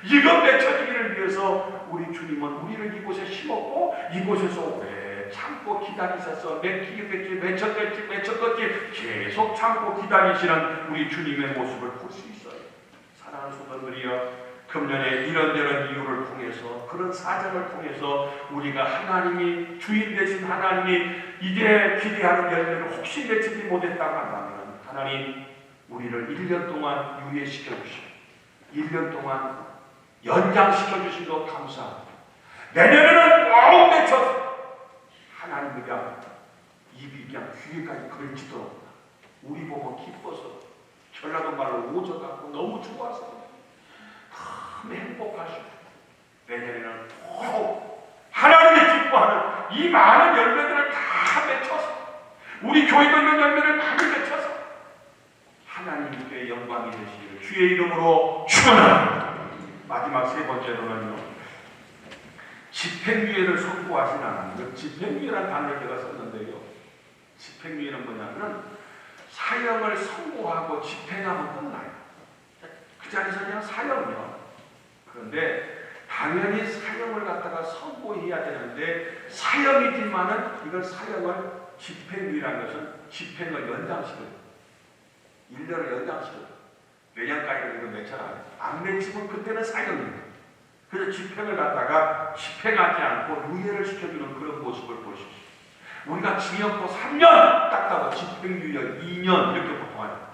이것 맺혀지기를 위해서 우리 주님은 우리를 이곳에 심었고 이곳에서 오래 참고 기다리셔서 맺혔겠지 계속 참고 기다리시는 우리 주님의 모습을 볼 수 있어요. 사랑하는 성도들이여, 금년에 이런저런 이유를 통해서 그런 사정을 통해서 우리가 하나님이 주인 되신 하나님이 이제 기대하는 열매를 혹시 맺히지 못했다고 한다면 하나님 우리를 1년 동안 유예시켜 주시고 1년 동안 연장시켜 주신 것 감사합니다. 내년에는 꼭 맺혀서 하나님 그냥 입이 그냥 귀에까지 걸치도록 우리 보고 기뻐서 전라도 말로 오져갖고 너무 좋아서 참 행복하시고 내년에는 꼭 하나님이 기뻐하는 이 많은 열매들을 다 맺혀서 우리 교회도 있는 열매를 많이 맺혀서 하나님께 영광이 되시기를 주의 이름으로 축원합니다. 마지막 세 번째로는요, 집행유예를 선고하신 하나님. 집행유예라는 단어를 제가 썼는데요, 집행유예는 뭐냐면 사형을 선고하고 집행하면 끝나요. 그 자리에서 그냥 사형이요. 그런데 당연히 사형을 갖다가 선고해야 되는데 사형이지만은 이걸 사형을 집행유예라는 것은 집행을 연장시켜요. 1년을 연장시켜요. 내년까지 이거 맺혀라. 안 맺히면 그때는 사형입니다. 그래서 집행을 갖다가 집행하지 않고 유예를 시켜주는 그런 모습을 보십시오. 우리가 징역도 3년 딱 집행유예 2년 이렇게 보통 하죠.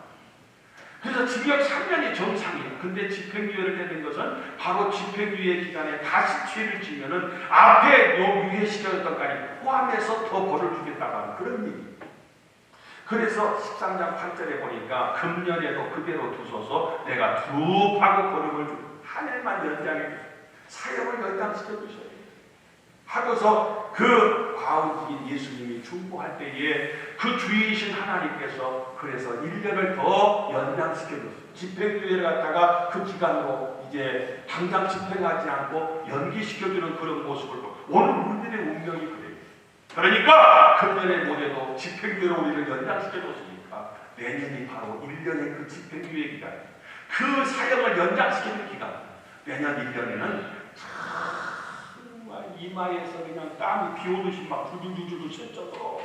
그래서 징역 3년이 정상이에요. 근데 집행유예를 내는 것은 바로 집행유예 기간에 다시 죄를 지면은 앞에 요 유예시켰던 것까지 포함해서 더 벌을 주겠다고 하는 그런 얘기예요. 그래서 13장 8절에 보니까 금년에도 그대로 두소서 내가 두루하고 거름을 주고 한 해만 연장해 주세요. 사역을 연장시켜 주셔야 돼요. 하고서 그 과부인 예수님이 중보할 때에 그 주이신 하나님께서 그래서 1년을 더 연장시켜 줬어요. 집행유예를 갖다가 그 기간으로 이제 당장 집행하지 않고 연기시켜주는 그런 모습을 보고 오늘 우리들의 운명이 그래요. 그러니까 금년에 모레도 집행유예로 우리를 연장시켜 줬으니까 내년이 바로 1년의 그 집행유예 기간, 그 사역을 연장시키는 기간. 내년 1년에는 이마에서 그냥 땀이 비 오듯이 막 두두두두 샜져도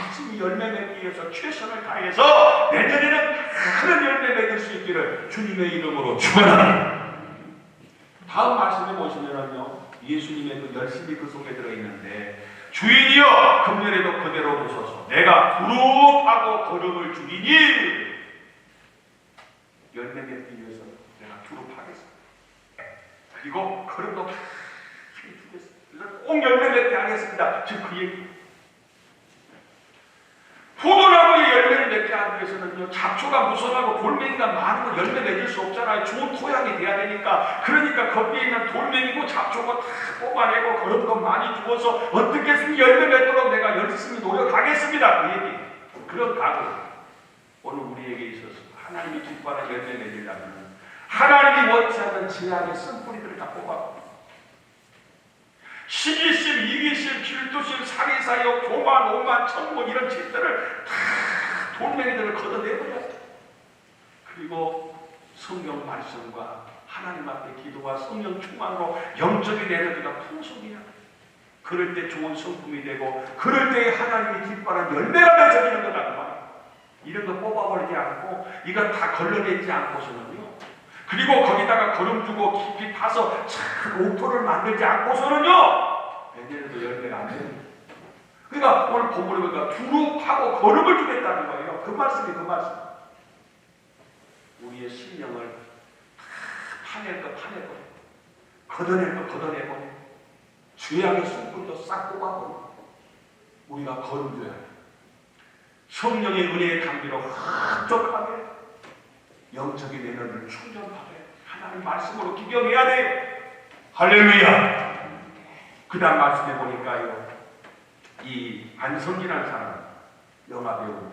열심히 열매 맺기 위해서 최선을 다해서 내년에는 큰 열매 맺을 수 있기를 주님의 이름으로 축원합니다. 다음 말씀에 보시면은요, 예수님의 그 열심히 그 속에 들어있는데 주인이여 금년에도 그대로 두소서 내가 두릅하고 거름을 주리니 열매 맺기 위해서 내가 두릅하겠습니다. 그리고 거름도 꼭 열매 맺게 하겠습니다. 즉 그 얘기. 포도나무에 열매를 맺게 하기 위해서는요, 잡초가 무성하고 돌멩이가 많은 거 열매 맺을 수 없잖아요. 좋은 토양이 돼야 되니까. 그러니까 거기에 있는 돌멩이고 잡초가 다 뽑아내고 거름도 많이 주어서 어떻게 했으면 열매 맺도록 내가 열심히 노력하겠습니다. 그 얘기. 그런 각오. 오늘 우리에게 있어서 하나님이 기뻐하는 열매 맺으려면 하나님이 원치 않는 재앙의 쓴뿌리들을 다 뽑아. 시기심, 이기심, 질투심, 사리사욕, 교만, 오만, 천문 이런 짓들을 다 돌멩이들을 걷어내버려야 돼. 그리고 성경 말씀과 하나님 앞에 기도와 성령 충만으로 영적인 에너지가 풍성해야 돼. 그럴 때 좋은 성품이 되고 그럴 때 하나님이 기뻐하는 열매가 맺어지는 거다. 이런 거 뽑아버리지 않고 이건 다 걸러내지 않고서는요. 그리고 거기다가 거름 주고 깊이 파서 참 옥토를 만들지 않고서는요, 내년에도 열매가 안 됩니다. 그러니까 오늘 본문에 보니까 두릅하고 거름을 주겠다는 거예요. 그 말씀이 그 말씀. 우리의 심령을 다 파낼 거 파내버리고, 걷어낼 거 걷어내버리고, 죄악의 숨꾼도 싹 뽑아버리고, 우리가 거름 줘야 돼. 성령의 은혜의 감기로 흡족하게 영적인 에너지를 충전하게 하나님 말씀으로 기경해야 돼요. 할렐루야. 그 다음 말씀해 보니까요, 이 안성기라는 사람, 영화배우,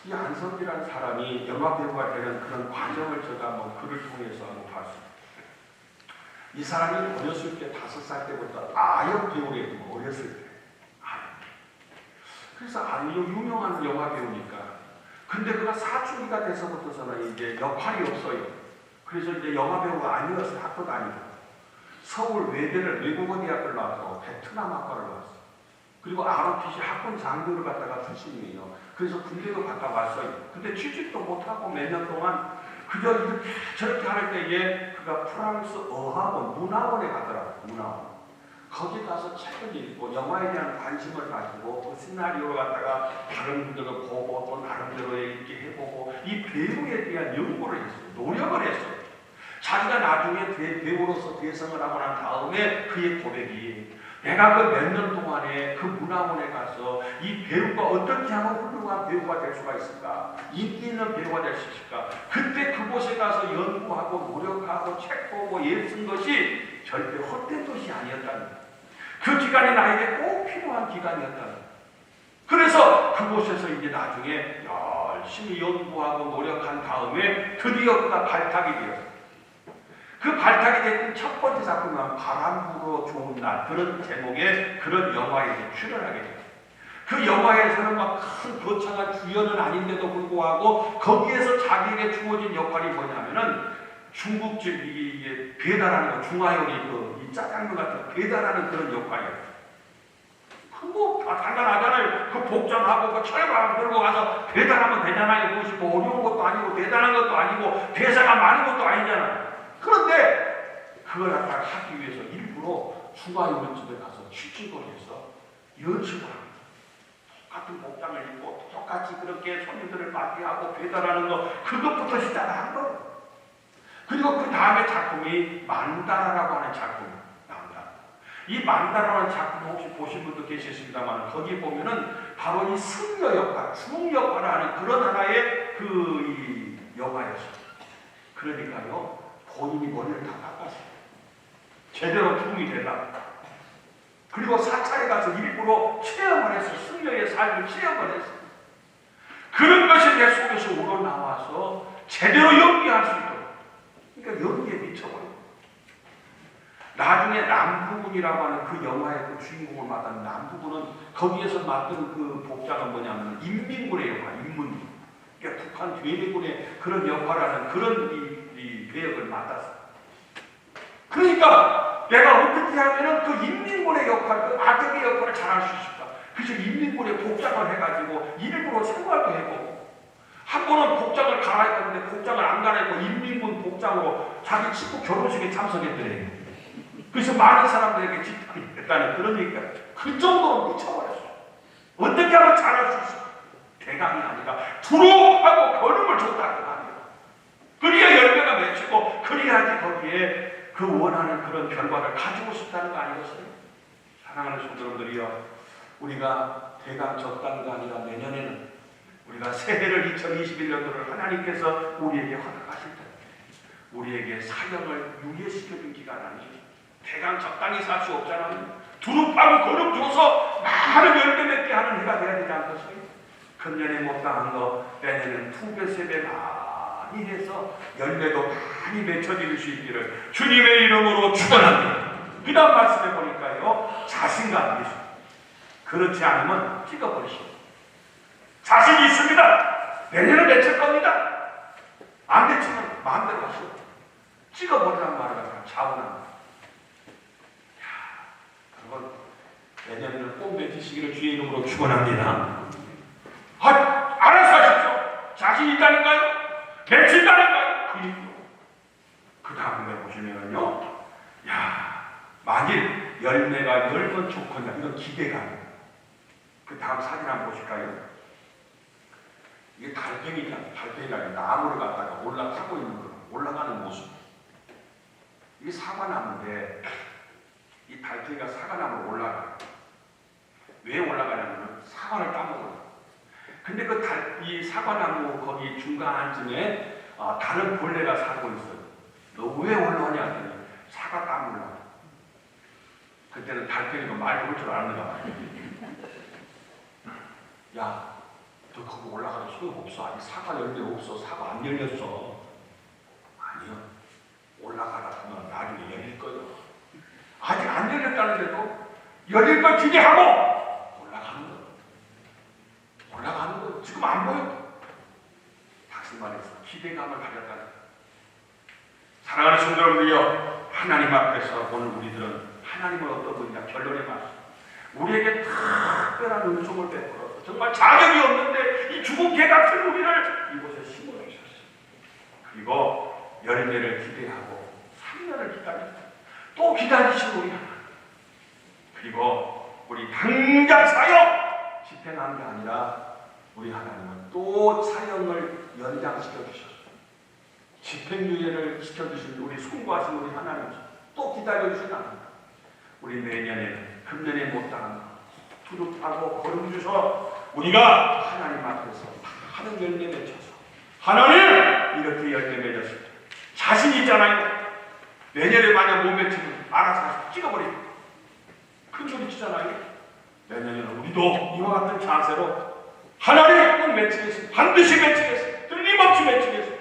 이 안성기라는 사람이 영화배우가 되는 그런 과정을 제가 뭐 글을 통해서 한번 봤습니다. 이 사람이 어렸을 때 5살 때부터 아역 배우를 했고, 어렸을 때 그래서 아주 유명한 영화배우니까. 근데 그가 사춘기가 돼서부터서는 이제 역할이 없어요. 그래서 이제 영화배우가 아니어서 학교 다니고 서울 외대를 외국어대학교를 나와서 베트남 학과를 나왔어요. 그리고 ROTC 학원 장교를 갖다가 출신이에요. 그래서 군대도 갔다 왔어요. 근데 취직도 못하고 몇 년 동안 그저 이렇게 저렇게 할 때에 그가 프랑스 어학원, 문화원에 가더라고요. 문화원. 거기 가서 책을 읽고 영화에 대한 관심을 가지고 그 시나리오를 갖다가 다른 분들을 보고 또 나름대로 읽게 해보고 이 배우에 대한 연구를 했어요. 노력을 했어요. 자기가 나중에 배우로서 대성을 하고 난 다음에 그의 고백이 내가 그 몇 년 동안에 그 문화원에 가서 이 배우가 어떻게 하면 훌륭한 배우가 될 수가 있을까? 인기 있는 배우가 될 수 있을까? 그때 그곳에 가서 연구하고 노력하고 책 보고 예 쓴 것이 절대 헛된 것이 아니었다는 거예요. 그 기간이 나에게 꼭 필요한 기간이었다는 거예요. 그래서 그곳에서 이제 나중에 열심히 연구하고 노력한 다음에 드디어 그가 발탁이 되었어요. 그 발탁이 됐던 첫 번째 작품은 바람 불어 좋은 날, 그런 제목의 그런 영화에 출연하게 돼요. 그 영화에서는 막 큰 거창한 주연은 아닌데도 불구하고 거기에서 자기에게 주어진 역할이 뭐냐면은 중국집 이게 배달하는 거, 중화요리 이 짜장면 같은 배달하는 그런 역할이에요. 그거 간단하잖아요. 그 복장하고 그 철강 들고 가서 배달하면 되잖아요. 그것이 뭐 어려운 것도 아니고 대단한 것도 아니고 대사가 많은 것도 아니잖아요. 그런데 그걸 갖다가 하기 위해서 일부러 중화요원집에 가서 취직거리에서 연습을 합니다. 똑같은 복장을 입고 똑같이 그렇게 손님들을 맞이하고 배달하는 거, 그것부터 시작한 거예요. 그리고 그 다음에 작품이 만다라라고 하는 작품이 나온다. 이 만다라는 작품 혹시 보신 분도 계시겠습니다만, 거기 보면은 바로 이 승려 역할, 주몽 역할을 하는 그런 하나의 이 영화였어요. 그러니까요, 본인이 머리를 다 깎았어요. 제대로 주몽이 되려고. 그리고 사찰에 가서 일부러 체험을 했어요. 승려의 삶을 체험을 했어요. 그런 것이 내 속에서 우러나와서 제대로 연기할 수 있도록. 그러니까 연기에 미쳐버려요. 나중에 남부군이라고 하는 그 영화의 그 주인공을 맡은 남부군은 거기에서 맡은 그 복장은 뭐냐면 인민군의 역할, 인민군. 그러니까 북한 괴뢰군의 그런 역할을 하는 그런 이 배역을 맡았어요. 그러니까 내가 어떻게 하면은 그 인민군의 역할, 그 악역의 역할을 잘할 수 있을까? 그래서 인민군의 복장을 해가지고 일부러 생활도 해보고, 한 번은 복장을 갈아입었는데 복장을 안 갈아입고 인민군 복장으로 자기 친구 결혼식에 참석했더래요. 그래서 많은 사람들에게 집단이 됐다는 그런 얘기가 그 정도로 미쳐버렸어요. 어떻게 하면 잘할 수 있을까? 대강이 아니라 두루하고 걸음을 줬다는 거 아니에요. 그래야 열매가 맺히고, 그래야지 거기에 그 원하는 그런 결과를 가지고 싶다는 거 아니겠어요? 사랑하는 성도님들이여, 우리가 대강 적다는 거 아니라 내년에는 우리가 새해를 2021년도를 하나님께서 우리에게 허락하실 때 우리에게 사역을 유예시켜준 기간 아니죠. 대강 적당히 살 수 없잖아요. 두릅하고 거름 줘서 많은 열매 맺게 하는 해가 돼야 되지 않겠어요? 금년에 못당한 거 내년에는 2배, 3배 많이 해서 열매도 많이 맺혀질 수 있기를 주님의 이름으로 축원합니다. 그 다음 말씀해 보니까요, 자신감이 있습니다. 그렇지 않으면 찍어버리시오. 자신이 있습니다. 내년에 맺힐 겁니다. 안 맺히면 마음대로 하시오. 찍어버리란 말을 갖다 자원합니다. 여러분, 내년에는 꼭 맺히시기를 주의 이름으로 축원합니다. 알아서 하십시오. 자신 있다니까요. 맺힌다니까요. 그 다음에 보시면요, 만일 열매가 10번 좋거나 이런 기대감. 그 다음 사진 한번 보실까요? 이게 달팽이잖아요. 달팽이가 나무를 갖다가 올라가고 있는 거, 올라가는 모습. 이게 사과나무인데, 이 달팽이가 사과나무로 올라가요. 왜 올라가냐면 사과를 따먹어요. 근데 이 사과나무 거기 중간쯤에 다른 벌레가 살고 있어요. 너 왜 올라오냐 했더니 사과 따먹으려고. 그때는 달팽이도 말 그럴 줄 아는가 봐요. 야, 너 거기 올라가도 소용없어. 아직 사과 열매 없어. 사과 안 열렸어. 아니요. 올라가다 보면 나중에 열릴 거예요. 아직 안 열렸다는데도 열릴 걸 기대하고 올라가는 거예요. 올라가는 거예요. 지금 안 보여. 다시 말해서 기대감을 가졌다는 거예요. 사랑하는 성도 여러분들이여, 하나님 앞에서 오늘 우리들은 하나님은 어떤 분이냐 결론에 맞서 우리에게 특별한 은총을 베풀어서 정말 자격이 없는데 이 죽은 개 같은 우리를 이곳에 심어주셨어요. 그리고 열매를 기대하고 3년을 기다렸어요. 또 기다리시고 우리 하나님. 그리고 우리 당장 사역 집행한 게 아니라 우리 하나님은 또 사역을 연장시켜 주셨어요. 집행유예를 시켜주신 우리 송구하신 우리 하나님 또 기다려주신 하나님. 우리 내년에는 금년에 못당한 두릅하고 걸음 주셔 우리가 하나님 앞에서 하는 열매 맺혀서 하나님 이렇게 열매 맺었을 때 자신 있잖아요. 내년에 만약 못 맺히면 알아서 찍어버리고 큰 소리 치잖아요. 내년에는 우리도 이와 같은 자세로 하나님 꼭 맺히겠습니다. 반드시 맺히겠습니다. 틀림없이 맺히겠습니다.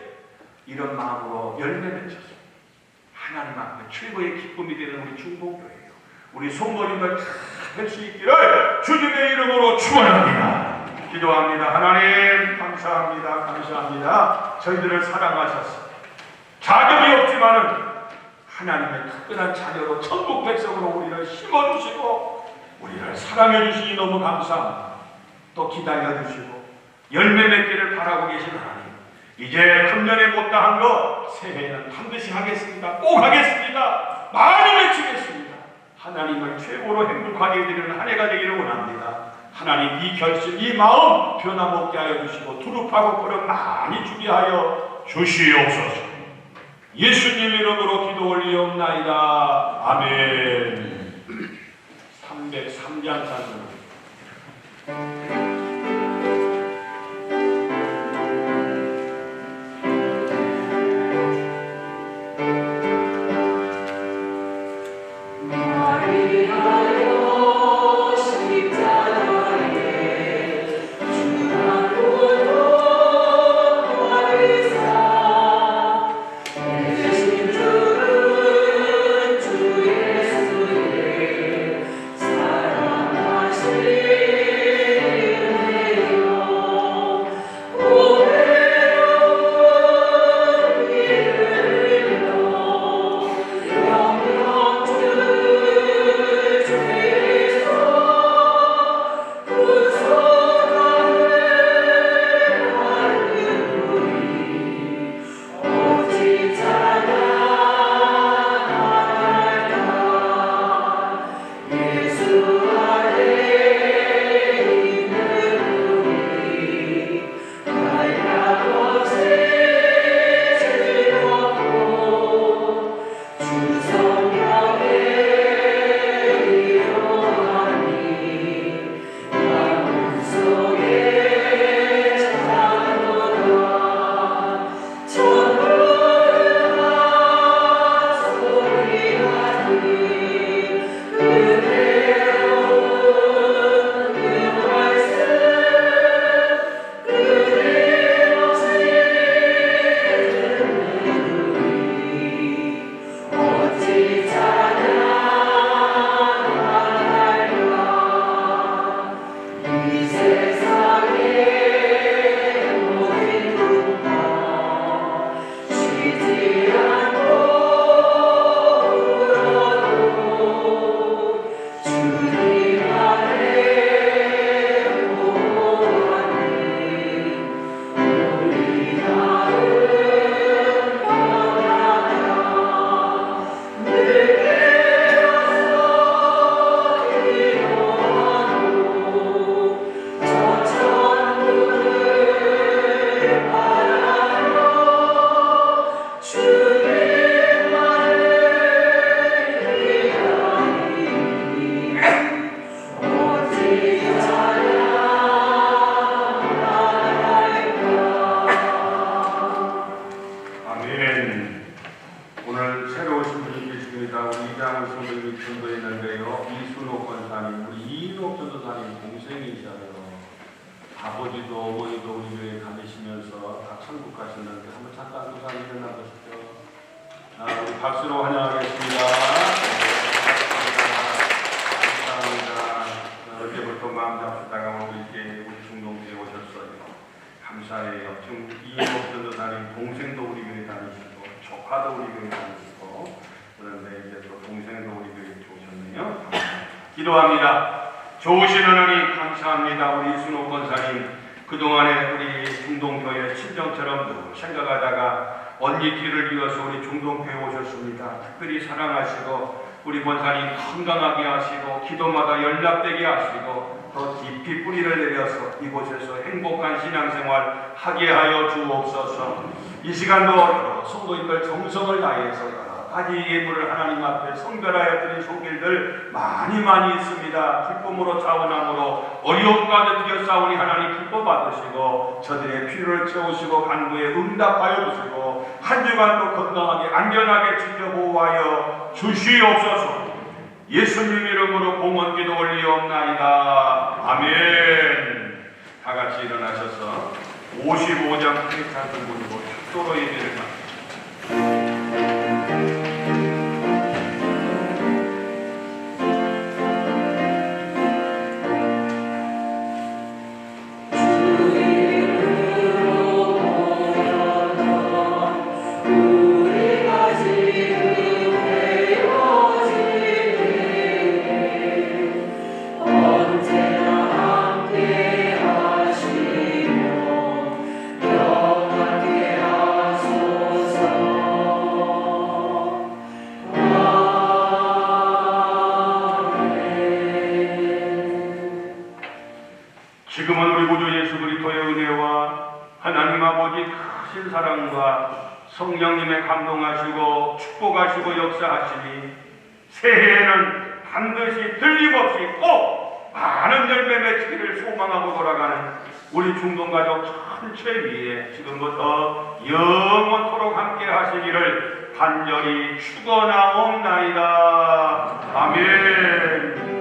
이런 마음으로 열매 맺혀서 하나님 앞에 최고의 기쁨이 되는 우리 중복교회예요. 우리 성도님들 다 할 수 있기를 주님의 이름으로 축원합니다. 기도합니다. 하나님 감사합니다. 감사합니다. 저희들을 사랑하셔서 자격이 없지만은 하나님의 특별한 자녀로 천국 백성으로 우리를 심어주시고 우리를 사랑해 주시니 너무 감사합니다. 또 기다려 주시고 열매 맺기를 바라고 계신 하나님, 이제 금년에 못다한 거 새해에는 반드시 하겠습니다. 꼭 하겠습니다. 많이 외치겠습니다. 하나님을 최고로 행복하게 해드리는 한 해가 되기를 원합니다. 하나님 이 결심, 이 마음 변함없게 하여 주시고 두릅하고 꿀을 많이 주게 하여 주시옵소서. 예수님 이름으로 기도 올리옵나이다. 아멘. 303장 찬송. 아버지도 어머니도 우리 교회에 다니시면서 다 천국 가셨는데 한번 잠깐 그 사람 일어나 보시죠. 우리 박수로 환영하겠습니다. 감사합니다. 어제부터 마음 잡수다가 오늘 이렇게 우리 중동교회 오셨어요. 감사해요. 지금 이목전도 다니는 동생도 우리 교회 다니시고 조카도 우리 교회 다니시고 그런데 이제 또 동생도 우리 교회 오셨네요. 기도합니다. 좋으신 하나님 감사합니다. 우리 이순옥 권사님 그동안에 우리 중동교회 친정처럼 늘 생각하다가 언니 길을 이어서 우리 중동교회 오셨습니다. 특별히 사랑하시고 우리 권사님 건강하게 하시고 기도마다 연락되게 하시고 더 깊이 뿌리를 내려서 이곳에서 행복한 신앙생활 하게 하여 주옵소서. 이 시간도 성도님들 정성을 다해서 가지 예물을 하나님 앞에 성별하여 드린 손길들 많이 있습니다. 기쁨으로 자원함으로 어려움 가운데 뛰어싸우니 하나님 기뻐 받으시고 저들의 필요를 채우시고 간구에 응답하여 주시고 한 주간도 건강하게 안전하게 지켜보호하여 주시옵소서. 예수님 이름으로 공헌기도 올리옵나이다. 아멘. 다 같이 일어나셔서 55장 크리스찬 부르고 축도로 예배를 받습니다. 언제나 함께 하시며 영원하게 하소서. 지금은 우리 구주 예수 그리스도의 은혜와 하나님 아버지 크신 사랑과 성령님의 감동하시고 축복하시고 역사하시니 새해에는 반드시 틀림없이 꼭 많은 열매 맺기를 소망하고 돌아가는 우리 중동가족 전체 위에 지금부터 영원토록 함께 하시기를 간절히 축원하옵나이다. 아멘.